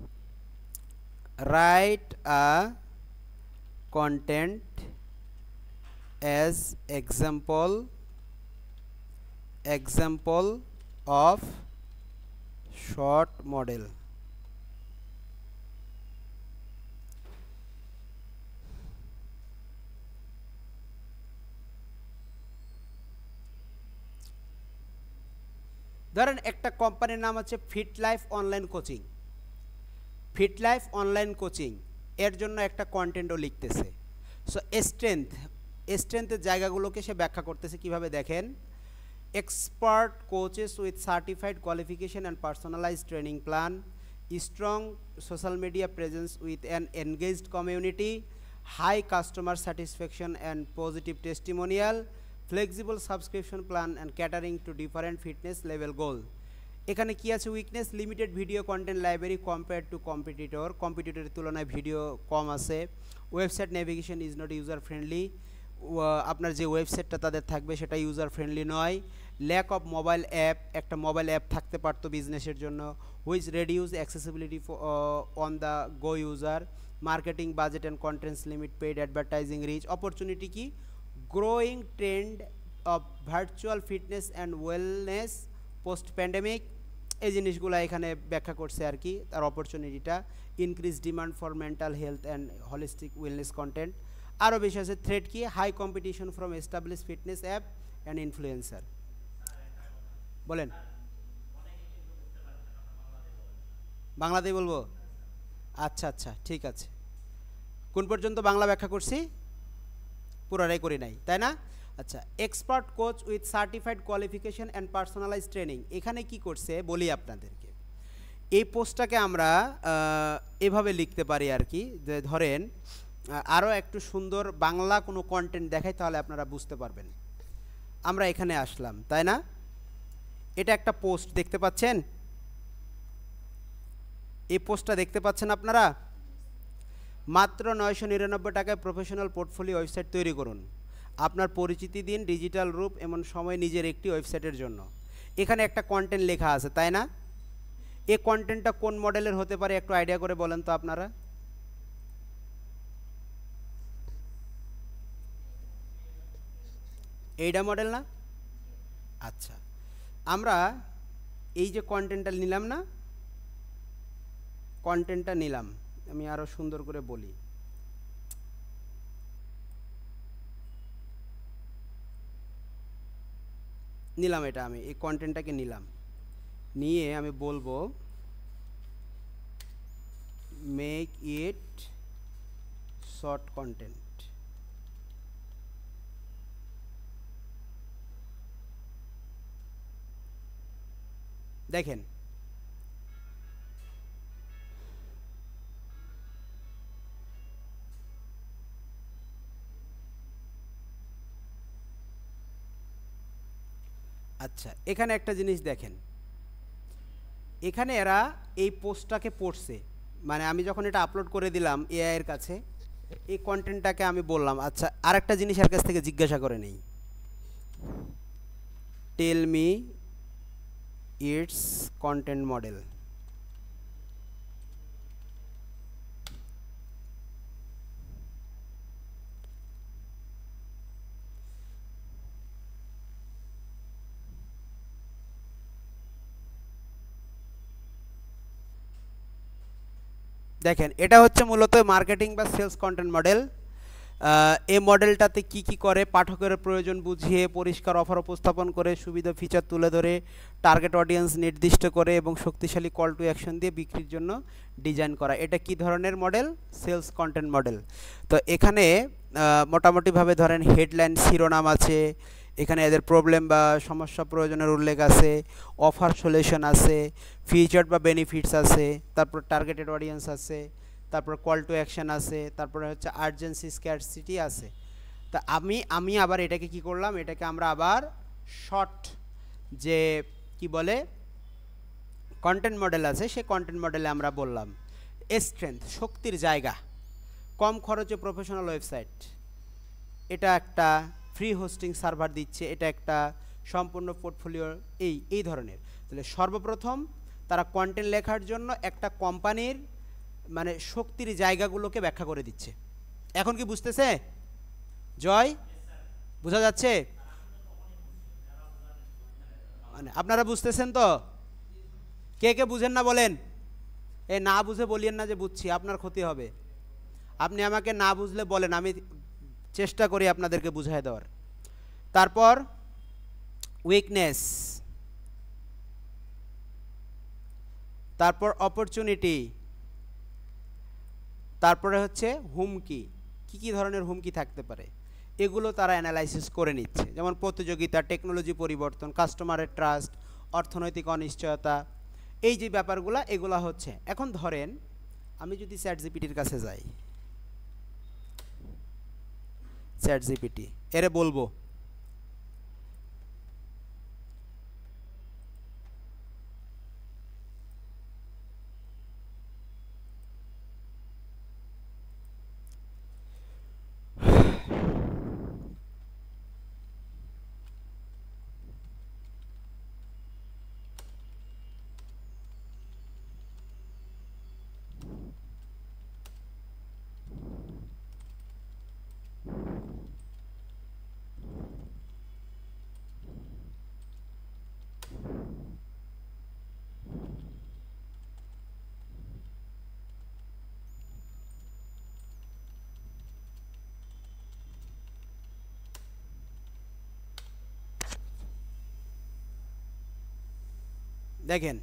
Write a content as example of short model। ধরেন একটা কোম্পানির নাম হচ্ছে Fit Life Online Coaching. Fit Life Online Coaching এর জন্য একটা কন্টেন্টও লিখতেছে। সো স্ট্রেংথের জায়গাগুলোকে সে ব্যাখ্যা করতেছে কিভাবে দেখেন। Expert coaches with certified qualification and personalised training plan, strong social media presence with an engaged community, high customer satisfaction and positive testimonial, flexible subscription plan and catering to different fitness level goal. এখানে কি আছে? Weakness, limited video content library compare to কম্পিটিটরের তুলনায় ভিডিও কম আছে। Website navigation is not user friendly, আপনার যে ওয়েবসাইটটা তাদের থাকবে সেটা ইউজার ফ্রেন্ডলি নয়, ল্যাক অফ মোবাইল অ্যাপ, একটা মোবাইল অ্যাপ থাকতে পারতো বিজনেসের জন্য, which reduce accessibility on the go user, marketing budget and contents limit, paid advertising reach, opportunity কি growing trend of virtual fitness and wellness post pandemic, এই জিনিসগুলো এখানে ব্যাখ্যা করছে আর কি তার অপরচুনিটিটা, increase demand for mental health and holistic wellness content. আরও বেশি আছে থ্রেট কি high competition from establish fitness app and influencer. বলেন বাংলাতেই বলবো, আচ্ছা আচ্ছা ঠিক আছে। কোন পর্যন্ত বাংলা ব্যাখ্যা করছি? পুরাটাই করি নাই তাই না? আচ্ছা, expert coach with certified qualification and personalize training, এখানে কি করছে বলি আপনাদেরকে। এই পোস্টটাকে আমরা এভাবে লিখতে পারি আর কি, যে ধরেন আরও একটু সুন্দর বাংলা কোনো কন্টেন্ট দেখাই তাহলে আপনারা বুঝতে পারবেন। আমরা এখানে আসলাম তাই না, এটা একটা পোস্ট দেখতে পাচ্ছেন, এই পোস্টটা দেখতে পাচ্ছেন আপনারা, মাত্র 999 টাকায় প্রফেশনাল পোর্টফোলিও ওয়েবসাইট তৈরি করুন, আপনার পরিচিতি দিন ডিজিটাল রূপ এমন সময় নিজের একটি ওয়েবসাইটের জন্য। এখানে একটা কন্টেন্ট লেখা আছে তাই না, এই কন্টেন্টটা কোন মডেলের হতে পারে একটু আইডিয়া করে বলেন তো আপনারা? এইটা মডেল না? আচ্ছা, আমরা এই যে কন্টেন্টটা নিলাম না, কন্টেন্টটা নিলাম, আমি আরও সুন্দর করে বলি, নিলাম এটা, আমি এই কন্টেন্টটাকে নিলাম, নিয়ে আমি বলবো মেক ইট শর্ট কন্টেন্ট। দেখেন আচ্ছা, এখানে একটা জিনিস দেখেন, এখানে এরা এই পোস্টটাকে পড়ছে, মানে আমি যখন এটা আপলোড করে দিলাম এআই এর কাছে, এই কন্টেন্টটাকে আমি বললাম আচ্ছা আরেকটা জিনিস এর কাছ থেকে জিজ্ঞাসা করে নেই, tell me it's content model. দেখেন এটা হচ্ছে মূলত মার্কেটিং বা সেলস কন্টেন্ট মডেল। এই মডেলটাতে কি কি করে, পাঠকের প্রয়োজন বুঝিয়ে পরিষ্কার অফার উপস্থাপন করে, সুবিধা ফিচার তুলে ধরে, টার্গেট অডিয়েন্স নির্দিষ্ট করে এবং শক্তিশালী কল টু অ্যাকশন দিয়ে বিক্রির জন্য ডিজাইন করা। এটা কি ধরনের মডেল? Sales content model. তো এখানে মোটামুটিভাবে ধরেন হেডলাইন শিরোনাম আছে, এখানে এদের প্রবলেম বা সমস্যা প্রয়োজনের উল্লেখ আছে, অফার সলিউশন আছে, ফিচার বা বেনিফিটস আছে, তারপর টার্গেটেড অডিয়েন্স আছে, তারপর কল টু অ্যাকশন আছে, তারপরে হচ্ছে আর্জেন্সি স্ক্যারসিটি আছে। তা আমি আবার এটাকে কি করলাম, এটাকে আমরা আবার শর্ট যে কি বলে কন্টেন্ট মডেল আছে সেই কন্টেন্ট মডেলে আমরা বললাম স্ট্রেংথ, শক্তির জায়গা, কম খরচে প্রফেশনাল ওয়েবসাইট, এটা একটা ফ্রি হোস্টিং সার্ভার দিচ্ছে, এটা একটা সম্পূর্ণ পোর্টফোলিও, এই ধরনের। তাহলে সর্বপ্রথম তারা কন্টেন্ট লেখার জন্য একটা কোম্পানির মানে শক্তির জায়গাগুলোকে ব্যাখ্যা করে দিচ্ছে। এখন কি বুঝতেছে জয়? বোঝা যাচ্ছে? মানে আপনারা বুঝতেছেন তো? কে কে বুঝেন না বলেন? এ না বুঝে বলিয়েন না যে বুঝছি, আপনার ক্ষতি হবে। আপনি আমাকে না বুঝলে বলেন, আমি চেষ্টা করি আপনাদেরকে বুঝাই দেওয়ার। তারপর উইকনেস, তারপর অপরচুনিটি, তারপরে হচ্ছে হুমকি, কি কি ধরনের হুমকি থাকতে পারে এগুলো তারা অ্যানালাইসিস করে নিচ্ছে, যেমন প্রতিযোগিতা, টেকনোলজি পরিবর্তন, কাস্টমারের ট্রাস্ট, অর্থনৈতিক অনিশ্চয়তা, এই যে ব্যাপারগুলো এগুলো হচ্ছে। এখন ধরেন আমি যদি চ্যাট জিপিটির কাছে যাই, চ্যাট জিপিটি এরে বলবো দেখেন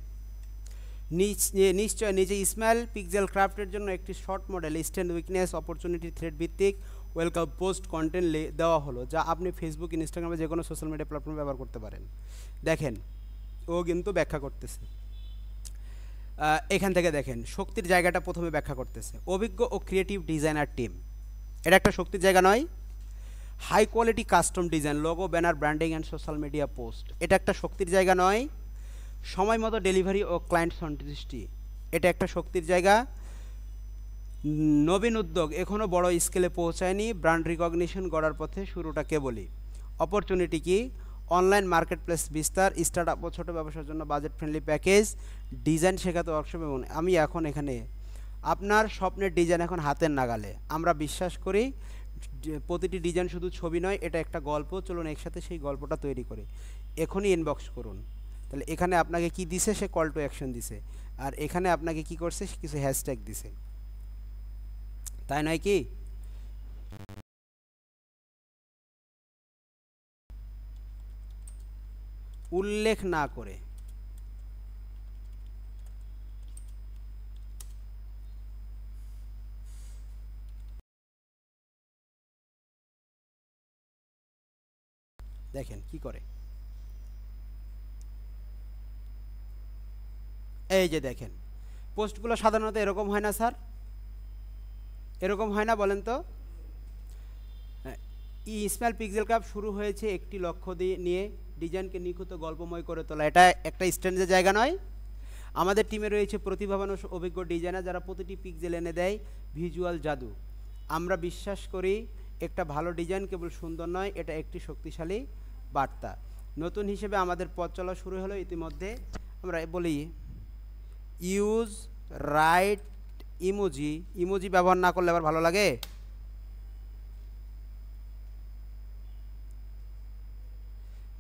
নিশ্চয় নিজে ইসমাইল পিক্সেল ক্রাফটের জন্য একটি short model strength weakness opportunity thread ভিত্তিক ওয়েলকাম পোস্ট কন্টেন্ট দেওয়া হলো, যা আপনি ফেসবুক ইনস্টাগ্রামে যে কোনো সোশ্যাল মিডিয়া প্ল্যাটফর্মে ব্যবহার করতে পারেন। দেখেন ও কিন্তু ব্যাখ্যা করতেছে, এখান থেকে দেখেন শক্তির জায়গাটা প্রথমে ব্যাখ্যা করতেছে। অভিজ্ঞ ও ক্রিয়েটিভ ডিজাইনার টিম, এটা একটা শক্তির জায়গা নয়। High quality custom design, logo, banner, branding and social media post, এটা একটা শক্তির জায়গা নয়। সময় মতো ডেলিভারি ও ক্লায়েন্ট সন্তুষ্টি, এটা একটা শক্তির জায়গা। নবীন উদ্যোগ, এখনও বড় স্কেলে পৌঁছায়নি, ব্র্যান্ড রিকগনিশন গড়ার পথে, শুরুটা কেবলই। অপরচুনিটি কি? অনলাইন মার্কেটপ্লেস বিস্তার, স্টার্ট আপ ও ছোটো ব্যবসার জন্য বাজেট ফ্রেন্ডলি প্যাকেজ, ডিজাইন শেখাতে ওয়ার্কশপ। এবং আমি এখন এখানে আপনার স্বপ্নের ডিজাইন এখন হাতের নাগালে। আমরা বিশ্বাস করি প্রতিটি ডিজাইন শুধু ছবি নয়, এটা একটা গল্প। চলুন একসাথে সেই গল্পটা তৈরি করি। এখনই ইনবক্স করুন। তাহলে এখানে আপনাকে কি দিছে? সে কল টু অ্যাকশন দিছে, আর এখানে আপনাকে কি করছে? কিছু হ্যাশট্যাগ দিছে, তাই নয় কি? উল্লেখ না করে দেখেন কি করে। এই যে দেখেন পোস্টগুলো সাধারণত এরকম হয় না স্যার? এরকম হয় না বলেন তো? ইসমাইল পিক্সেল ক্রাফট শুরু হয়েছে একটি লক্ষ্য নিয়ে, ডিজাইনকে নিখুঁত গল্পময় করে তোলা। এটা একটা স্ট্যান্ডার্ড জায়গা নয়? আমাদের টিমে রয়েছে প্রতিভাবান ও অভিজ্ঞ ডিজাইনার, যারা প্রতিটি পিক্সেল এনে দেয় ভিজুয়াল জাদু। আমরা বিশ্বাস করি একটা ভালো ডিজাইন কেবল সুন্দর নয়, এটা একটি শক্তিশালী বার্তা। নতুন হিসেবে আমাদের পথ চলা শুরু হলো। ইতিমধ্যে আমরা বলি ইউজ রাইট ইমোজি। ইমোজি ব্যবহার না করলে আবার ভালো লাগে?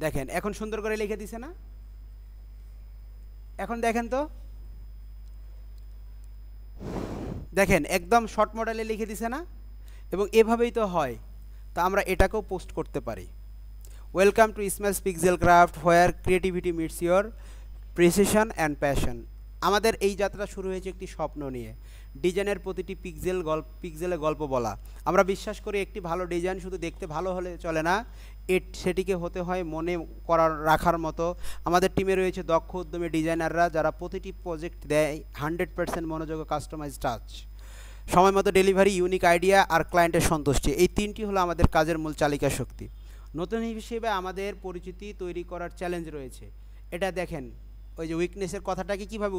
দেখেন এখন সুন্দর করে লিখে দিছে না? এখন দেখেন তো, দেখেন একদম শর্ট মডেলে লিখে দিছে না? এবং এভাবেই তো হয়। তা আমরা এটাকেও পোস্ট করতে পারি। Welcome to Ismail's pixel craft, where creativity meets your precision and passion. আমাদের এই যাত্রা শুরু হয়েছে একটি স্বপ্ন নিয়ে, ডিজাইনের প্রতিটি পিক্সেলে গল্প বলা। আমরা বিশ্বাস করি একটি ভালো ডিজাইন শুধু দেখতে ভালো হলে চলে না, সেটিকে হতে হয় মনে রাখার মতো। আমাদের টিমে রয়েছে দক্ষ উদ্যমী ডিজাইনাররা, যারা প্রতিটি প্রজেক্ট দেয় 100% মনোযোগ ও কাস্টমাইজ টাচ। সময় মতো ডেলিভারি, ইউনিক আইডিয়া আর ক্লায়েন্টের সন্তুষ্টি, এই তিনটি হলো আমাদের কাজের মূল চালিকা শক্তি। নতুন হিসেবে আমাদের পরিচিতি তৈরি করার চ্যালেঞ্জ রয়েছে। এটা দেখেন ওই যে উইকনেসের কথাটাকে কীভাবে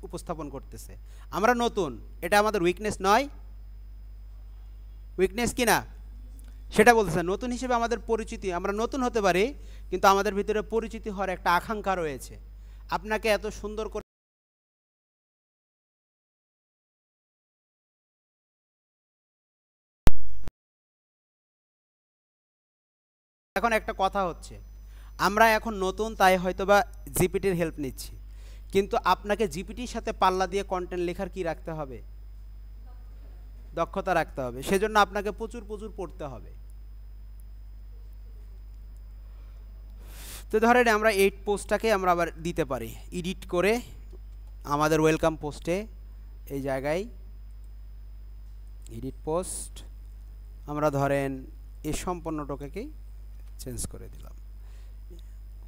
উপস্থাপন করতেছে। আমরা নতুন, এটা আমাদের উইকনেস নয়? উইকনেস কি না সেটা বলতেছে। নতুন হিসেবে আমাদের পরিচিতি, আমরা নতুন হতে পারি কিন্তু আমাদের ভিতরে পরিচিতি হওয়ার একটা আকাঙ্ক্ষা রয়েছে। আপনাকে এত সুন্দর করে এখন একটা কথা হচ্ছে, আমরা এখন নতুন তাই হয়তোবা জিপিটির হেল্প নিচ্ছি, কিন্তু আপনাকে জিপিটির সাথে পাল্লা দিয়ে কন্টেন্ট লেখার কি রাখতে হবে? দক্ষতা রাখতে হবে। সেজন্য আপনাকে প্রচুর প্রচুর পড়তে হবে। তো ধরেন আমরা এই পোস্টটাকে আমরা আবার দিতে পারি এডিট করে আমাদের ওয়েলকাম পোস্টে, এই জায়গায় এডিট পোস্ট, আমরা ধরেন এই সম্পূর্ণটাকেই চেঞ্জ করে দিলাম।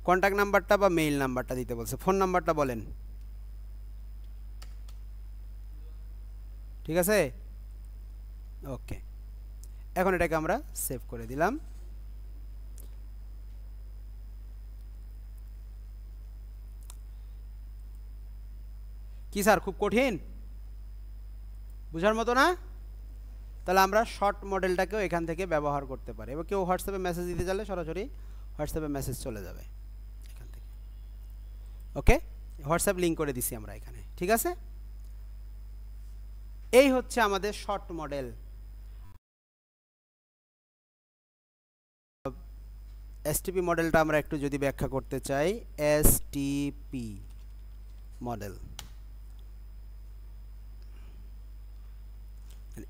কন্ট্যাক্ট নাম্বারটা বা মেইল নাম্বারটা দিতে বলছে, ফোন নাম্বারটা বলেন, ঠিক আছে? ওকে, এখন এটাকে আমরা সেভ করে দিলাম। কি স্যার খুব কঠিন, বুঝার মতো না? তাহলে আমরা শর্ট মডেলটাকেও এখান থেকে ব্যবহার করতে পারি। এবার কেউ হোয়াটসঅ্যাপে মেসেজ দিতে চাইলে সরাসরি হোয়াটসঅ্যাপে মেসেজ চলে যাবে এখান থেকে। ওকে, হোয়াটসঅ্যাপ লিঙ্ক করে দিছি আমরা এখানে, ঠিক আছে? এই হচ্ছে আমাদের শর্ট মডেল। এসটিপি মডেলটা আমরা একটু যদি ব্যাখ্যা করতে চাই, এসটিপি মডেল,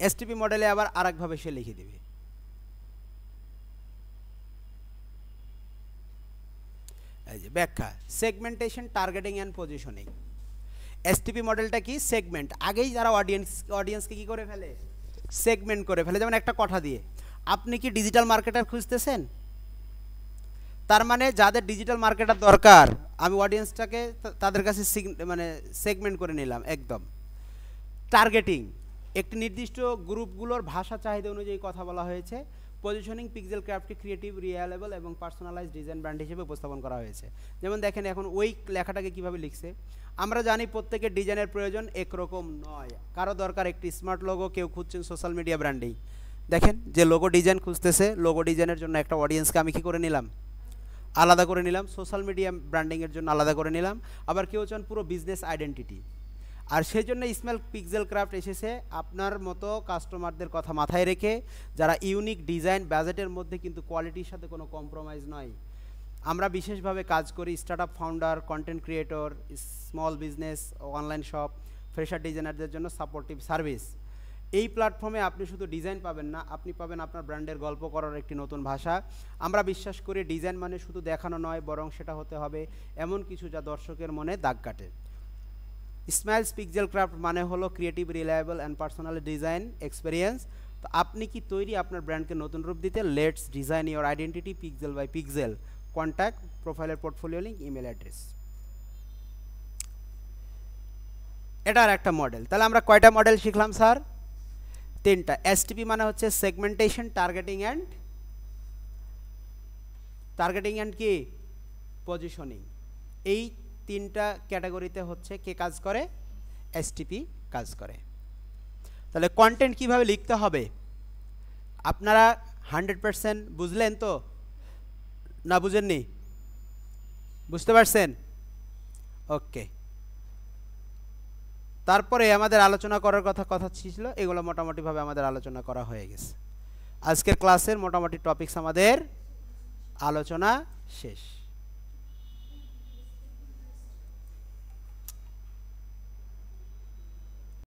এসটিপি মডেলে আবার আরেকভাবে সে লিখে দিবে। এই যে ব্যাখ্যা, segmentation, targeting and positioning. STP মডেলটা কি? সেগমেন্ট, আগেই যারা অডিয়েন্সকে কি করে ফেলে? সেগমেন্ট করে ফেলে। যেমন একটা কথা দিয়ে, আপনি কি ডিজিটাল মার্কেটার খুঁজতেছেন? তার মানে যাদের ডিজিটাল মার্কেটার দরকার, আমি অডিয়েন্সটাকে তাদের কাছে মানে সেগমেন্ট করে নিলাম একদম। টার্গেটিং, একটি নির্দিষ্ট গ্রুপগুলোর ভাষা চাহিদা অনুযায়ী কথা বলা হয়েছে। পজিশনিং, পিক্সেল ক্রাফটকে ক্রিয়েটিভ, রিয়েলেবল এবং পার্সোনালাইজ ডিজাইন ব্র্যান্ড হিসেবে উপস্থাপন করা হয়েছে। যেমন দেখেন এখন ওই লেখাটাকে কীভাবে লিখছে। আমরা জানি প্রত্যেকের ডিজাইনের প্রয়োজন একরকম নয়, কারো দরকার একটি স্মার্ট লোগো, কেউ খুঁজছেন সোশ্যাল মিডিয়া ব্র্যান্ডিং। দেখেন যে লোগো ডিজাইন খুঁজতেছে, লোগো ডিজাইনের জন্য একটা অডিয়েন্সকে আমি কী করে নিলাম? আলাদা করে নিলাম। সোশ্যাল মিডিয়া ব্র্যান্ডিংয়ের জন্য আলাদা করে নিলাম। আবার কেউ চান পুরো বিজনেস আইডেন্টিটি, আর সেই জন্য স্মল পিক্সেল ক্রাফট এসেছে আপনার মতো কাস্টমারদের কথা মাথায় রেখে, যারা ইউনিক ডিজাইন, বাজেটের মধ্যে কিন্তু কোয়ালিটির সাথে কোনো কম্প্রোমাইজ নয়। আমরা বিশেষভাবে কাজ করি startup founder, content creator, small business, online shop, fresher ডিজাইনারদের জন্য সাপোর্টিভ সার্ভিস। এই প্ল্যাটফর্মে আপনি শুধু ডিজাইন পাবেন না, আপনি পাবেন আপনার ব্র্যান্ডের গল্প করার একটি নতুন ভাষা। আমরা বিশ্বাস করি ডিজাইন মানে শুধু দেখানো নয়, বরং সেটা হতে হবে এমন কিছু যা দর্শকের মনে দাগ কাটে। স্মাইলস পিক্সেল ক্রাফট মানে হলো creative, reliable and personal design experience. তো আপনি কি তৈরি আপনার ব্র্যান্ডকে নতুন রূপ দিতে? Let's design your identity pixel by pixel. Contact, প্রোফাইলের পোর্টফোলিও লিঙ্ক, ইমেল অ্যাড্রেস। এটার একটা মডেল। তাহলে আমরা কয়টা মডেল শিখলাম স্যার? 3টা। এসটিপি মানে হচ্ছে সেগমেন্টেশন, টার্গেটিং অ্যান্ড কি পজিশনিং। এই 3টা ক্যাটাগরিতে হচ্ছে কে কাজ করে? এসটিপি কাজ করে। তাহলে কন্টেন্ট কিভাবে লিখতে হবে আপনারা 100% বুঝলেন তো? না বুঝেননি? বুঝতে পারছেন? ওকে। তারপরে আমাদের আলোচনা করার কথা ছিল, এগুলো মোটামুটিভাবে আমাদের আলোচনা করা হয়ে গেছে। আজকের ক্লাসের মোটামুটি টপিকস আমাদের আলোচনা শেষ।